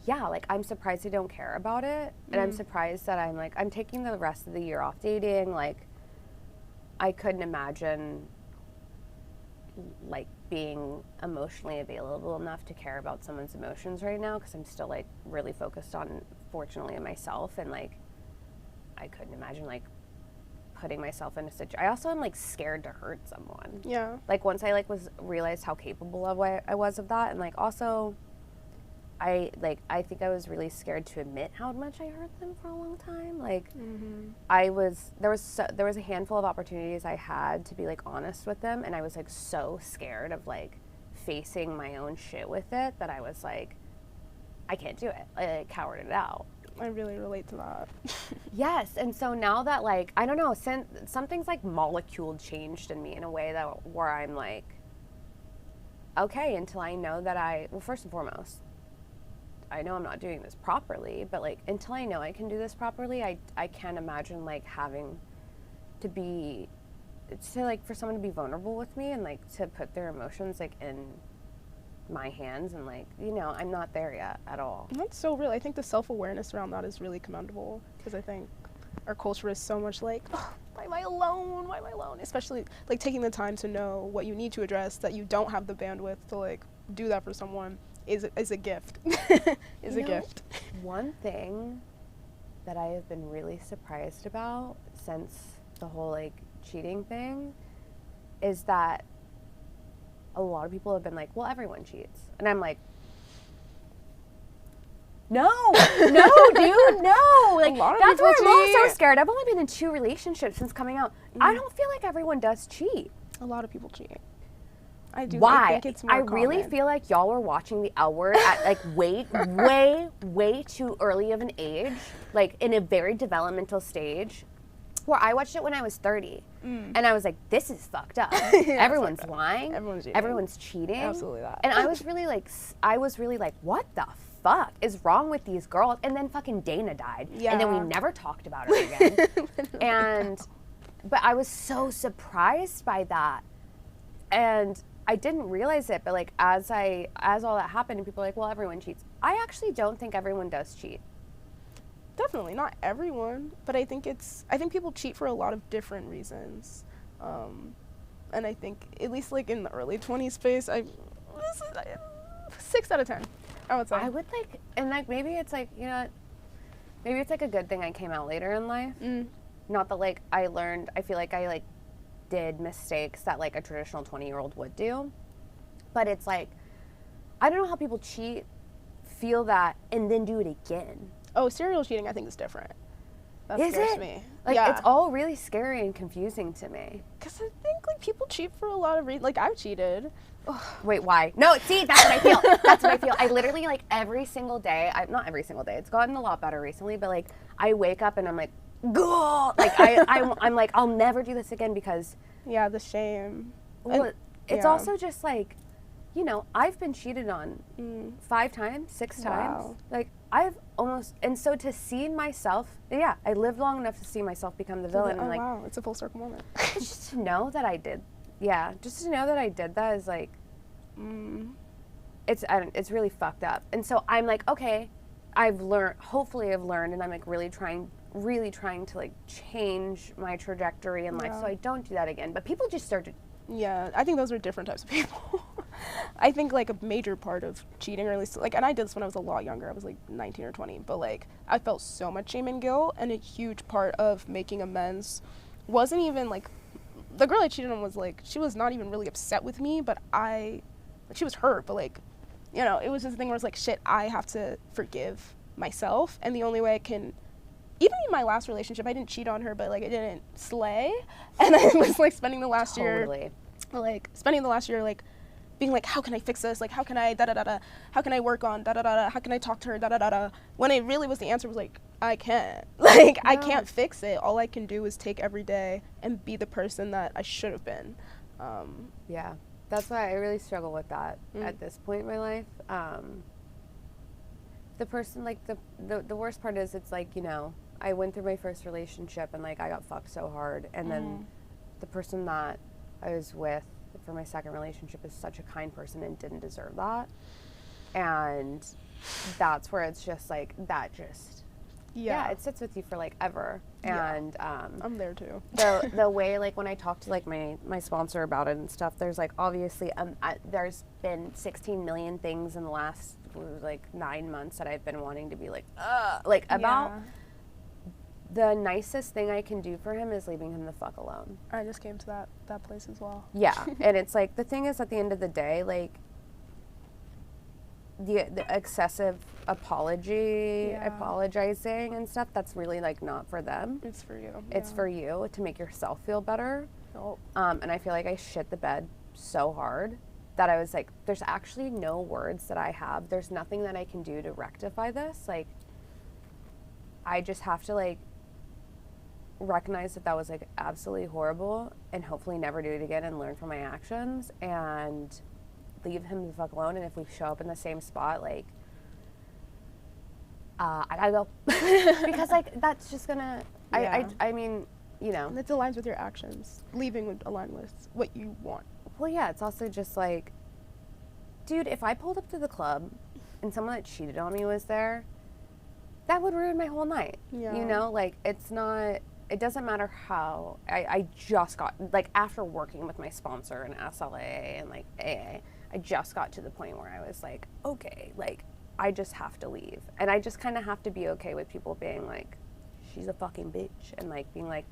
Yeah, like I'm surprised I don't care about it, and I'm surprised that I'm taking the rest of the year off dating. Like, I couldn't imagine like being emotionally available enough to care about someone's emotions right now, because I'm still like really focused on, fortunately, myself, and like I couldn't imagine like putting myself in a situation. I also am like scared to hurt someone. Like, once I like realized how capable of I was of that, and like also I think I was really scared to admit how much I hurt them for a long time. Like, there was a handful of opportunities I had to be like honest with them, and I was like so scared of like facing my own shit with it that I was like, I can't do it. I like, cowered it out. I really relate to that. Yes, and so now that like, I don't know, something's like molecule changed in me in a way that where I'm like, okay, until I know that well, first and foremost, I know I'm not doing this properly, but like until I know I can do this properly, I can't imagine like having to like for someone to be vulnerable with me and like to put their emotions like in my hands, and like, you know, I'm not there yet at all. And that's so real. I think the self-awareness around that is really commendable, because I think our culture is so much like, oh, why am I alone? Why am I alone? Especially like taking the time to know what you need to address, that you don't have the bandwidth to like do that for someone is a gift. Is a gift. One thing that I have been really surprised about since the whole like cheating thing is that a lot of people have been like, well, everyone cheats. And I'm like, no, dude, no. Like, that's why I'm also scared. I've only been in 2 relationships since coming out. I don't feel like everyone does cheat. A lot of people cheat. I do. Why? I think it's more really common. feel like y'all were watching The L Word at like way too early of an age, like in a very developmental stage, where I watched it when I was 30. And I was like, this is fucked up. Everyone's lying. Everyone's cheating. Absolutely that. And I was really like, what the fuck is wrong with these girls? And then fucking Dana died. Yeah. And then we never talked about her again. But I was so surprised by that. And I didn't realize it, but like as all that happened and people are like, well, everyone cheats. I actually don't think everyone does cheat. Definitely not everyone, but I think people cheat for a lot of different reasons, and I think at least like in the early 20s space, 6 out of 10, I would say. I would like, and like maybe it's like, you know, maybe it's like a good thing I came out later in life. Not that like I feel like I like did mistakes that like a traditional 20-year-old would do, but it's like, I don't know how people cheat, feel that, and then do it again. Oh, serial cheating, I think, is different. That is scares it? me. Like, yeah. It's all really scary and confusing to me. Because I think, like, people cheat for a lot of reasons. Like, I've cheated. Ugh. Wait, why? No, see, that's what I feel. That's what I feel. I literally, like, every single day, not every single day, it's gotten a lot better recently, but, like, I wake up and I'm like, gah! Like, I'm like, I'll never do this again because... Yeah, the shame. Well, it's also just, like, you know, I've been cheated on 5 times, 6 times. Like, I've almost, and so to see myself, yeah, I lived long enough to see myself become the villain. Oh, and like, wow, it's a full circle moment. just to know that I did, just to know that I did that is like, it's really fucked up. And so I'm like, okay, hopefully I've learned, and I'm like really trying to like change my trajectory in life so I don't do that again. But people just start to. Yeah, I think those are different types of people. I think like a major part of cheating, or at least like, and I did this when I was a lot younger, I was like 19 or 20, but like I felt so much shame and guilt, and a huge part of making amends wasn't even like, the girl I cheated on was like, she was not even really upset with me, but she was hurt, but like, you know, it was just a thing where it's like, shit, I have to forgive myself, and the only way I can, even in my last relationship, I didn't cheat on her, but like I didn't slay, and I was like spending the last year like being like, how can I fix this? Like, how can I da-da-da-da? How can I work on da-da-da-da? How can I talk to her da-da-da-da? When it really was, the answer was like, I can't. Like, I can't fix it. All I can do is take every day and be the person that I should have been. Yeah, that's why I really struggle with that at this point in my life. The person, like, the worst part is, it's like, you know, I went through my first relationship and like I got fucked so hard, and then the person that I was with for my second relationship is such a kind person and didn't deserve that, and that's where it's just like that just it sits with you for like ever. And I'm there too. the way, like, when I talk to like my sponsor about it and stuff, there's like obviously there's been 16 million things in the last like 9 months that I've been wanting to be like about. The nicest thing I can do for him is leaving him the fuck alone. I just came to that place as well. Yeah, and it's like, the thing is, at the end of the day, like, the excessive apologizing and stuff, that's really like not for them. It's for you. It's for you to make yourself feel better. Oh. And I feel like I shit the bed so hard that I was like, there's actually no words that I have. There's nothing that I can do to rectify this. Like, I just have to like recognize that was like absolutely horrible and hopefully never do it again and learn from my actions and leave him the fuck alone. And if we show up in the same spot, like, I gotta go. Because like, that's just gonna, I mean, you know. And it aligns with your actions. Leaving would align with what you want. Well, yeah, it's also just like, dude, if I pulled up to the club and someone that cheated on me was there, that would ruin my whole night. Yeah. You know, like, it's not, it doesn't matter how, I just got, like, after working with my sponsor in SLA and, like, AA, I just got to the point where I was like, okay, like, I just have to leave. And I just kind of have to be okay with people being like, she's a fucking bitch. And, like, being like,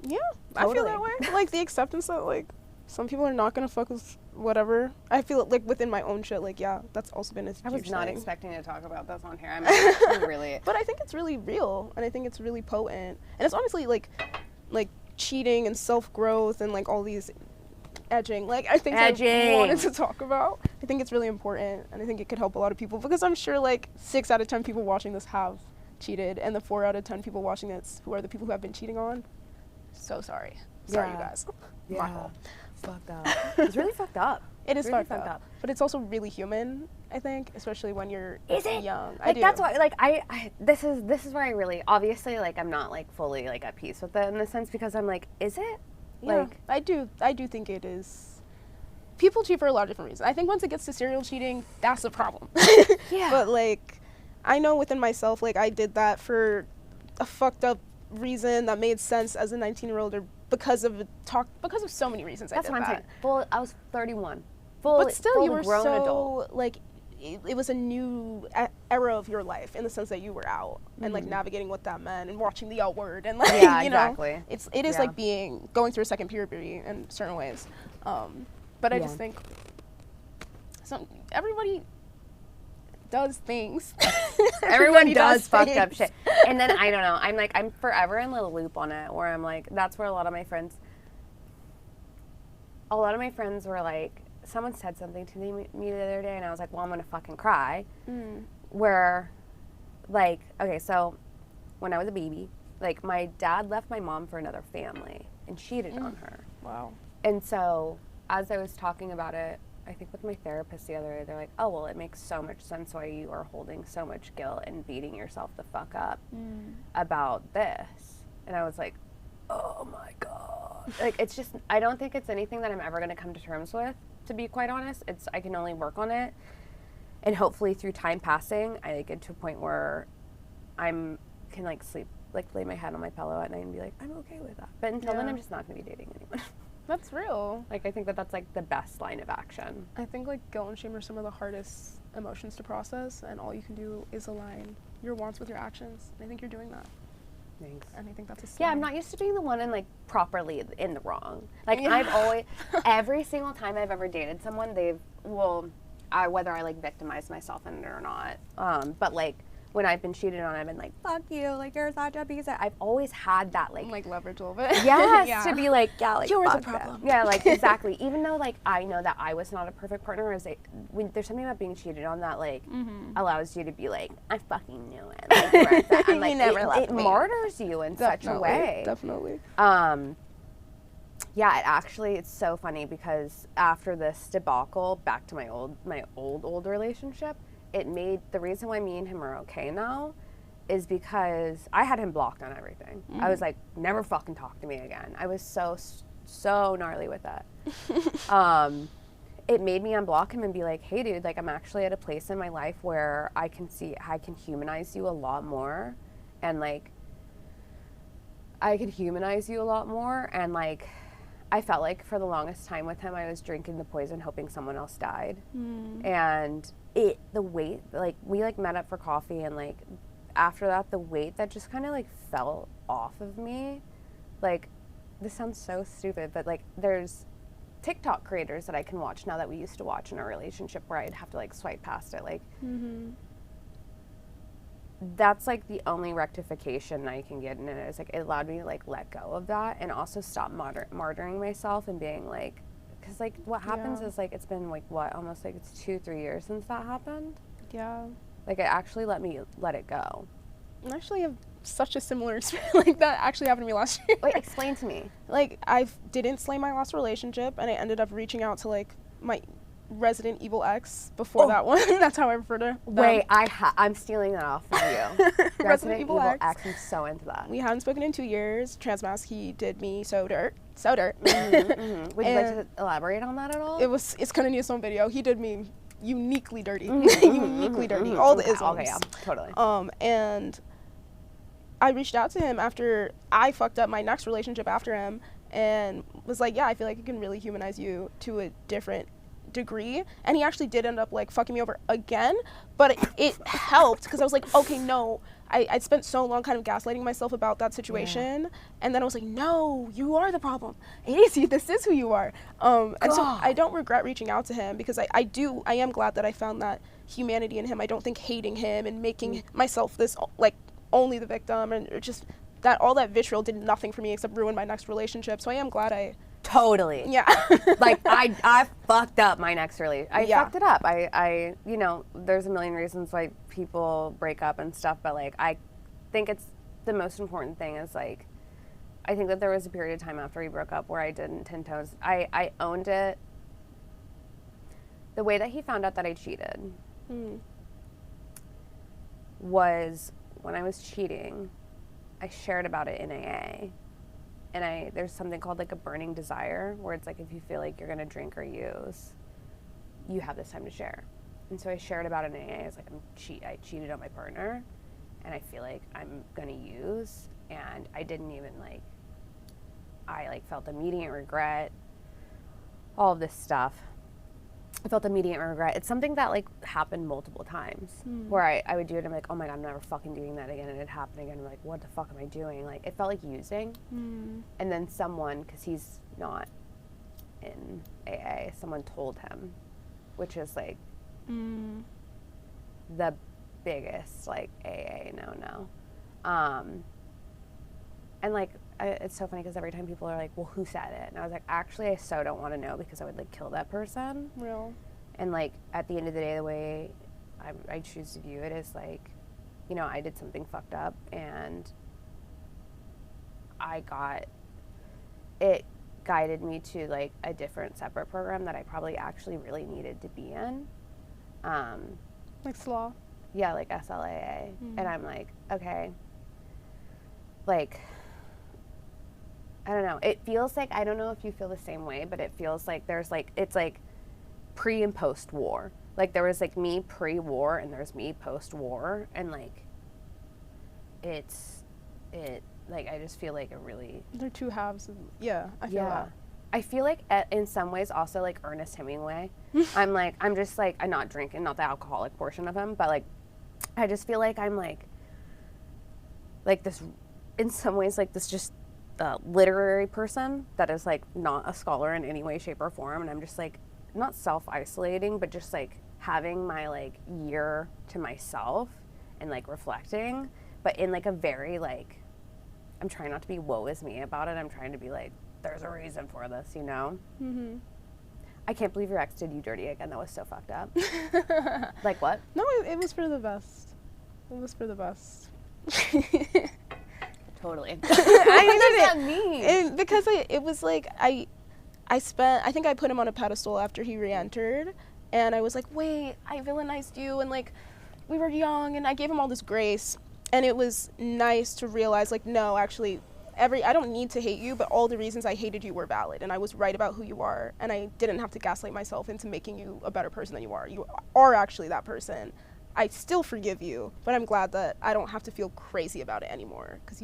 yeah, totally. I feel that way. Like, the acceptance that, like, some people are not gonna fuck with whatever. I feel it, like, within my own shit, like, yeah, that's also been a huge I was not thing. expecting to talk about this on here. I'm really... But I think it's really real, and I think it's really potent. And it's honestly, like cheating and self-growth and, like, all these edging. Like, I think I wanted to talk about. I think it's really important, and I think it could help a lot of people, because I'm sure, like, 6 out of 10 people watching this have cheated, and the 4 out of 10 people watching this who are the people who have been cheating on. So sorry. Sorry, you guys. Yeah. My fault. Fucked up. It's really fucked up. It is really fucked up. But it's also really human, I think, especially when you're young. Like, that's why, like, I this is where I really, obviously, like, I'm not, like, fully, like, at peace with it in the sense, because I'm like, is it? Yeah, like, I do think it is. People cheat for a lot of different reasons. I think once it gets to serial cheating, that's a problem. Yeah. But, like, I know within myself, like, I did that for a fucked up reason that made sense as a 19-year-old, or because of so many reasons. That's I did what I'm that. saying. Well, I was 31. But still, you were grown so adult. like, it was a new era of your life in the sense that you were out and like navigating what that meant and watching the L Word and like you know, it is like going through a second puberty in certain ways. But I just think everybody does things. Everyone does fucked up shit. And then I don't know. I'm forever in the loop on it where I'm like, that's where a lot of my friends were like, someone said something to me the other day and I was like, well, I'm gonna fucking cry. Where, like, okay, so when I was a baby, like, my dad left my mom for another family and cheated on her. Wow. And so as I was talking about it, I think with my therapist the other day, they're like, oh, well, it makes so much sense why you are holding so much guilt and beating yourself the fuck up about this. And I was like, oh my God. Like, it's just, I don't think it's anything that I'm ever going to come to terms with, to be quite honest. I can only work on it. And hopefully through time passing, I get to a point where can like sleep, like lay my head on my pillow at night and be like, I'm okay with that. But until then, I'm just not going to be dating anyone. That's real. Like, I think that's like the best line of action. I think like guilt and shame are some of the hardest emotions to process, and all you can do is align your wants with your actions. And I think you're doing that. Thanks. And I think that's a sign. Yeah, I'm not used to being the one like properly in the wrong. Like, I've always, every single time I've ever dated someone, whether I like victimize myself in it or not, but like, when I've been cheated on, I've been like, fuck you, like, you're such a piece of... I've always had that, like leverage a little bit. Yes, to be like, yeah, like, you're fuck the problem. Yeah, like, exactly. Even though, like, I know that I was not a perfect partner, when there's something about being cheated on that, like, allows you to be like, I fucking knew it. Like, and, like, you never left it me. Martyrs you in such a way. Definitely. Yeah, it's so funny because after this debacle, back to my old relationship, the reason why me and him are okay now is because I had him blocked on everything. I was like, never fucking talk to me again. I was so gnarly with that. It made me unblock him and be like, hey dude, like, I'm actually at a place in my life where I can humanize you a lot more. And like, and like, I felt like for the longest time with him, I was drinking the poison hoping someone else died. And the weight, like, we like met up for coffee, and like after that, the weight that just kind of like fell off of me, like, this sounds so stupid, but like, there's TikTok creators that I can watch now that we used to watch in our relationship where I'd have to like swipe past it. Like, that's like the only rectification I can get in it. Is like it allowed me to like let go of that and also stop martyring myself and being like, because like what happens is like it's been like what, almost like it's 2-3 years since that happened. Yeah. Like it actually let it go. I actually have such a similar experience. Like that actually happened to me last year. Wait, explain to me. Like I didn't slay my last relationship, and I ended up reaching out to like my Resident Evil ex before that one. That's how I refer to them. Wait, I'm stealing that off of you. Resident Evil X. I'm so into that. We hadn't spoken in 2 years. Transmask, he did me so dirt. Would you like to elaborate on that at all? It's kind of new some video. He did me uniquely dirty. Uniquely dirty. All the isms. Okay, yeah, totally. And I reached out to him after I fucked up my next relationship after him and was like, yeah, I feel like it can really humanize you to a different degree. And he actually did end up like fucking me over again, but it helped because I was like, okay, no, I spent so long kind of gaslighting myself about that situation, and then I was like, no, you are the problem. Easy, this is who you are. And so I don't regret reaching out to him because I am glad that I found that humanity in him. I don't think hating him and making myself this like only the victim and just that all that vitriol did nothing for me except ruin my next relationship. So I am glad I totally. Yeah. Like I fucked up my next relationship. I fucked it up. I you know, there's a million reasons why people break up and stuff, but like I think it's the most important thing is like I think that there was a period of time after we broke up where I didn't 10 toes. I owned it. The way that he found out that I cheated was when I was cheating, I shared about it in AA. And there's something called like a burning desire where it's like if you feel like you're going to drink or use, you have this time to share. And so I shared about it in AA. It's like I cheated on my partner and I feel like I'm going to use, and I didn't even like, I like felt immediate regret, all of this stuff. I felt immediate regret. It's something that like happened multiple times where I would do it and I'm like, oh my God, I'm never fucking doing that again. And it happened again. I'm like, what the fuck am I doing? Like, it felt like using. And then someone, because he's not in AA, someone told him, which is like the biggest like AA no. And like, it's so funny because every time people are like, well, who said it? And I was like, actually, I so don't want to know because I would like kill that person. Real. And like, at the end of the day, the way I choose to view it is like, you know, I did something fucked up and it guided me to like a different separate program that I probably actually really needed to be in. Like SLAW? Yeah, like SLAA. And I'm like, okay, like, I don't know. It feels like, I don't know if you feel the same way, but it feels like there's like, it's like pre and post war. Like there was like me pre-war and there's me post-war, and like like I just feel like it really, they're two halves of, I feel that. I feel like in some ways also like Ernest Hemingway. I'm just like, I'm not drinking, not the alcoholic portion of him, but like I just feel like I'm like this, in some ways like this just literary person that is like not a scholar in any way, shape, or form, and I'm just like not self-isolating, but just like having my like year to myself and like reflecting, but in like a very like, I'm trying not to be woe is me about it. I'm trying to be like, there's a reason for this, you know? I can't believe your ex did you dirty again. That was so fucked up. Like what? No, it was for the best. It was for the best. Totally. What does that mean? Because it was like, I think I put him on a pedestal after he re-entered, and I was like, wait, I villainized you, and like, we were young, and I gave him all this grace, and it was nice to realize, like, no, actually, I don't need to hate you, but all the reasons I hated you were valid, and I was right about who you are, and I didn't have to gaslight myself into making you a better person than you are. You are actually that person. I still forgive you, but I'm glad that I don't have to feel crazy about it anymore, because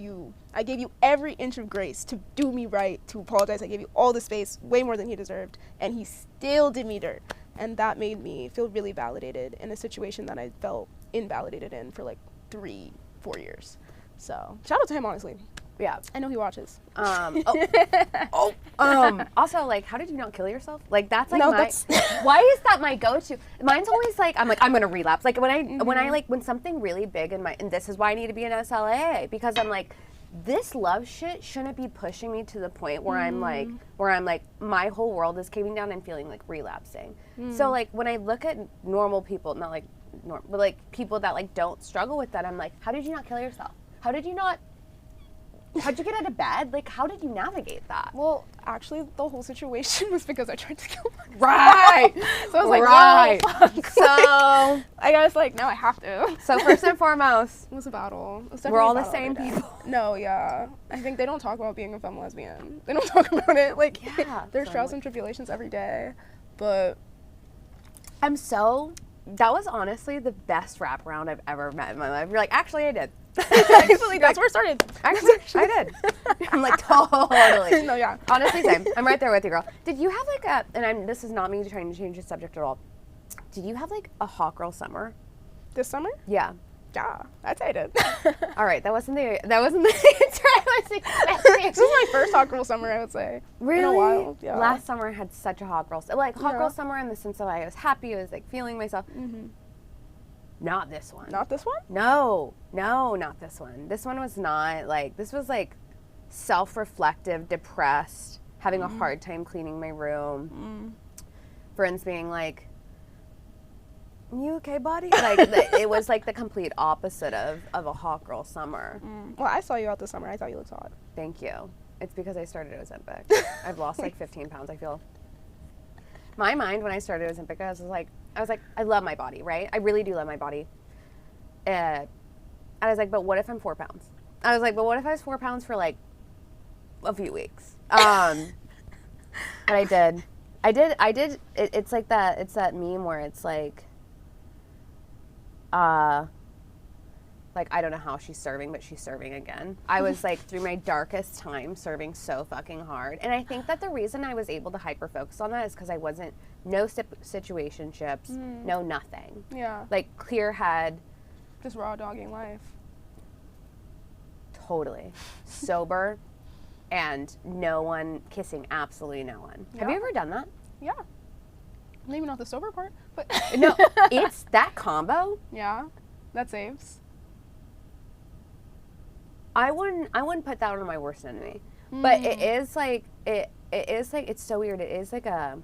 I gave you every inch of grace to do me right, to apologize. I gave you all the space, way more than he deserved, and he still did me dirt. And that made me feel really validated in a situation that I felt invalidated in for like 3-4 years. So shout out to him, honestly. Yeah. I know he watches. Also, like, how did you not kill yourself? Like, that's like No, my. that's- Why is that my go-to? Mine's always like, I'm gonna relapse. Like when something really big and this is why I need to be in SLA, because I'm like, this love shit shouldn't be pushing me to the point where I'm like my whole world is caving down and feeling like relapsing. So like when I look at normal people, not like but like people that like don't struggle with that, I'm like, how did you not kill yourself? How'd you get out of bed? Like, how did you navigate that? Well, actually, the whole situation was because I tried to kill myself. Right. So I was like, right. whoa, fuck. So I guess, like, now I have to. So first and foremost, It was a battle. It was we're all definitely the a same battle every day. people. No, yeah. I think they don't talk about being a femme lesbian. They don't talk about it. Like, Yeah, there's so trials like- and tribulations every day. But that was honestly the best wraparound I've ever met in my life. You're like, actually, I did. actually, that's where it started. Actually, I did. I'm like, totally. No, yeah. Honestly, same. I'm right there with you, girl. Did you have like this is not me trying to change the subject at all. Did you have like a hot girl summer? This summer? Yeah. Yeah, I'd say I did. All right, that wasn't the answer I was expecting. This was my first hot girl summer, I would say. Really? In a while, yeah. Last summer I had such a hot girl, hot Yeah. girl summer in the sense that I was happy, I was like feeling myself. Mm-hmm. Not this one. Not this one? No, not this one. This one was not like, this was like self-reflective, depressed, having a hard time cleaning my room. Friends being like, you okay, buddy? Like, it was like the complete opposite of a hot girl summer. Well, I saw you out this summer. I thought you looked hot. Thank you. It's because I started Ozempic. I've lost like 15 pounds, I feel. My mind when I started Ozempic, I was like, I love my body, right? I really do love my body. And I was like, but what if I'm 4 pounds? I was like, but what if I was 4 pounds for like a few weeks? And I did. It's like that. It's that meme where it's like I don't know how she's serving, but she's serving again. I was like through my darkest time serving so fucking hard. And I think that the reason I was able to hyper focus on that is because I wasn't, no situationships, no nothing. Yeah. Like clear head. Just raw dogging life. Totally. Sober and no one, kissing absolutely no one. Have you Yeah. ever done that? Yeah. Maybe not the sober part, but No, it's that combo. yeah, that saves. I wouldn't put that on my worst enemy. But it is like it's so weird. It is like a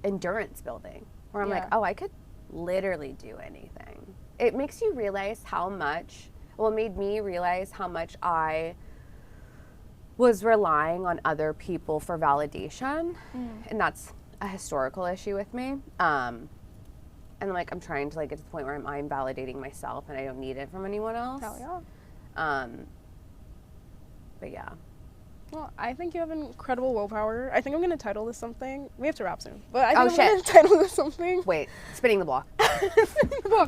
endurance building where I'm like, Yeah. oh, I could literally do anything. It makes you realize how much, well, it made me realize how much I was relying on other people for validation. And that's a historical issue with me. And like I'm trying to like get to the point where I'm validating myself and I don't need it from anyone else. Hell yeah. But yeah. Well, I think you have incredible willpower. I think I'm gonna title this something. We have to wrap soon, but I think Oh, I'm gonna shit. title this something. Wait, spinning the block.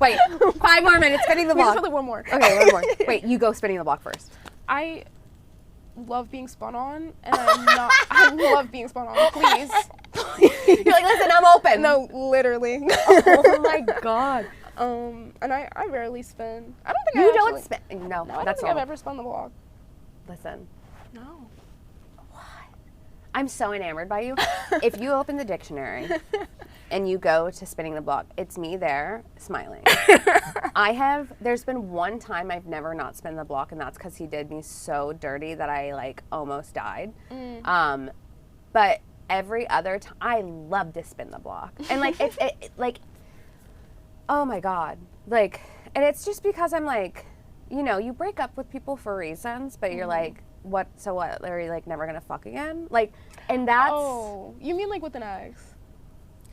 Wait, 5 more minutes spinning the We just block. have like one more. Okay, one more. Wait, you go spinning the block first. I love being spun on, and I'm not. I love being spun on. Please. You're like, listen, I'm open. No, literally. Oh my god. And I rarely spin. I don't think You I don't actually, spin. No, No, I don't that's think I've all. ever spun the block. Listen, No. I'm so enamored by you. If you open the dictionary and you go to spinning the block, it's me there smiling. There's been one time I've never not spun the block, and that's because he did me so dirty that I like almost died. But every other time, I love to spin the block. And like, it like, oh my God. Like, and it's just because I'm like, you know, you break up with people for reasons, but you're like, what, so what, are you like never gonna fuck again? Like, and that's, Oh, you mean like with an ex?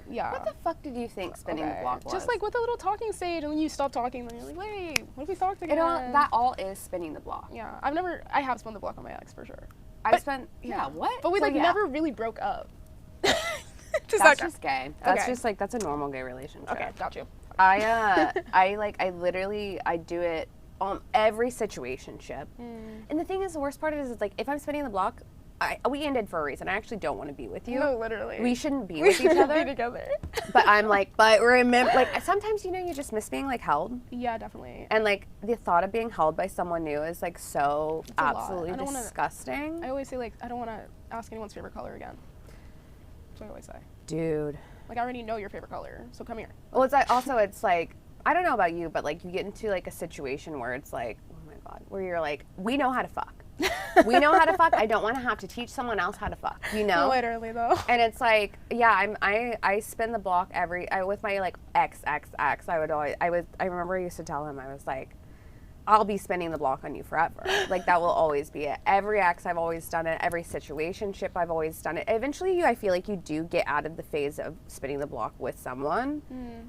Yeah. what the fuck did you think spinning the Okay. block was? Just like with a little talking stage, and then you stop talking, then you're like, wait, what if we talked again? that all is spinning the block. Yeah, I have spun the block on my ex for sure. I But- spent, yeah, what? But we So, like yeah. never really broke up. Just That's that- just gay. That's Okay. just like, that's a normal gay relationship. Okay, got you. I literally do it on every situationship. And the thing is, the worst part is like, if I'm spinning the block, we ended for a reason. I actually don't want to be with you. No, literally. We shouldn't be with each other. Be together. But I'm like, but remember, like, sometimes, you know, you just miss being, like, held. Yeah, definitely. And, like, the thought of being held by someone new is, like, so It's absolutely disgusting. I always say, like, I don't want to ask anyone's favorite color again. That's what I always say. Dude. Like, I already know your favorite color, so come here. Well, it's like, also, it's like, I don't know about you, but, like, you get into, like, a situation where it's like, oh my God, where you're like, we know how to fuck. We know how to fuck. I don't want to have to teach someone else how to fuck, you know? Literally, though. And it's like, yeah, I spin the block with my, like, ex, I remember I used to tell him, I was like, I'll be spinning the block on you forever. Like, that will always be it. Every ex, I've always done it. Every situationship, I've always done it. Eventually, I feel like you do get out of the phase of spinning the block with someone.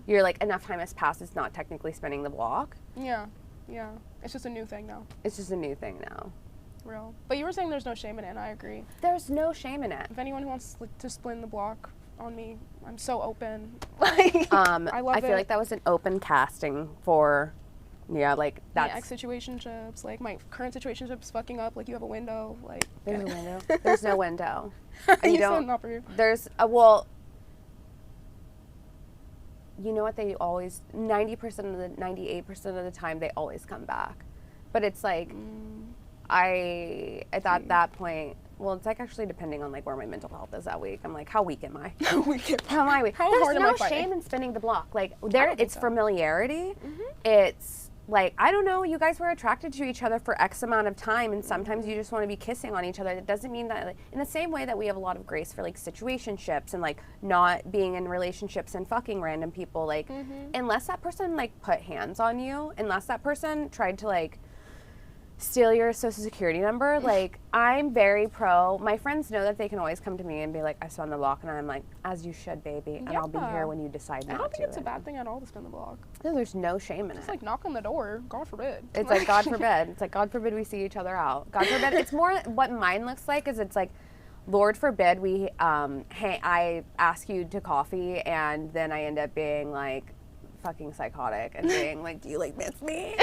You're like, enough time has passed, it's not technically spinning the block. Yeah. It's just a new thing now. It's just a new thing now. Real. But you were saying there's no shame in it, and I agree. There's no shame in it. If anyone who wants to spin the block on me, I'm so open. Like, I love it. I feel like that was an open casting for, like, that's... My ex situationships, like, my current situationships fucking up, like, you have a window, like... There's a window. There's no window. You said not for you. There's, well... You know what, they always, 98% of the time, they always come back. But it's like... at that point, well, it's like actually depending on like where my mental health is that week. I'm like, how weak am I? How am I weak? There's no shame in spinning the block. Like it's familiarity. It's like, I don't know, you guys were attracted to each other for X amount of time, and sometimes you just want to be kissing on each other. It doesn't mean that, like, in the same way that we have a lot of grace for like situationships and like not being in relationships and fucking random people, like unless that person like put hands on you, unless that person tried to like steal your social security number, like, I'm very pro. My friends know that they can always come to me and be like, I spun the block, and I'm like, as you should, baby, and I'll be here when you decide not to. I don't think it's a bad thing at all to spin the block. No, there's no shame in it. It's like, knock on the door, God forbid. It's like, God forbid. It's like, God forbid we see each other out. God forbid. It's more, what mine looks like is it's like, Lord forbid I ask you to coffee, and then I end up being like, fucking psychotic and being like, do you like miss me?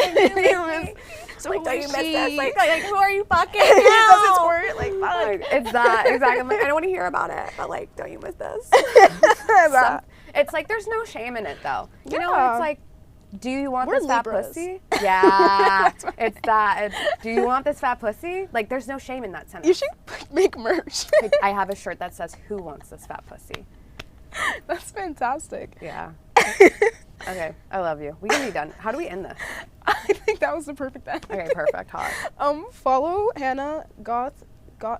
So like, don't you miss us? Like, who are you fucking? Doesn't squirt. Like, fuck. Like, it's that exactly. I'm like, I don't want to hear about it, but like, don't you miss this? It's like, there's no shame in it though. You know, it's like, do you want this fat pussy? Yeah, it's that. Do you want this fat pussy? Like, there's no shame in that sentence. You should make merch. Like, I have a shirt that says, who wants this fat pussy? That's fantastic. Yeah. Okay, I love you. We can be done. How do we end this? I think that was the perfect end. Okay, perfect. Hot. Follow Hannah goth.bimbo.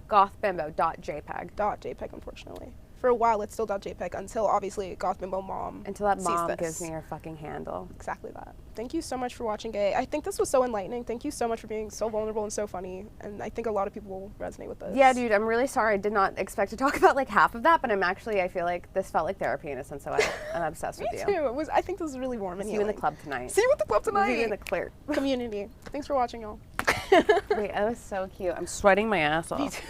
Gothbimbo.jpg. .jpg, unfortunately. For a while, it's still .jpg until obviously Goth Bimbo mom. Until that mom gives me her fucking handle. Exactly that. Thank you so much for watching Gay. I think this was so enlightening. Thank you so much for being so vulnerable and so funny. And I think a lot of people will resonate with this. Yeah, dude, I'm really sorry. I did not expect to talk about like half of that, but I feel like this felt like therapy in a sense, so I'm obsessed with you. Me too. I think this is really warm and See you in the club tonight. See you at the club tonight. See you in the clear. Community. Thanks for watching, y'all. Wait, that was so cute. I'm sweating my ass off.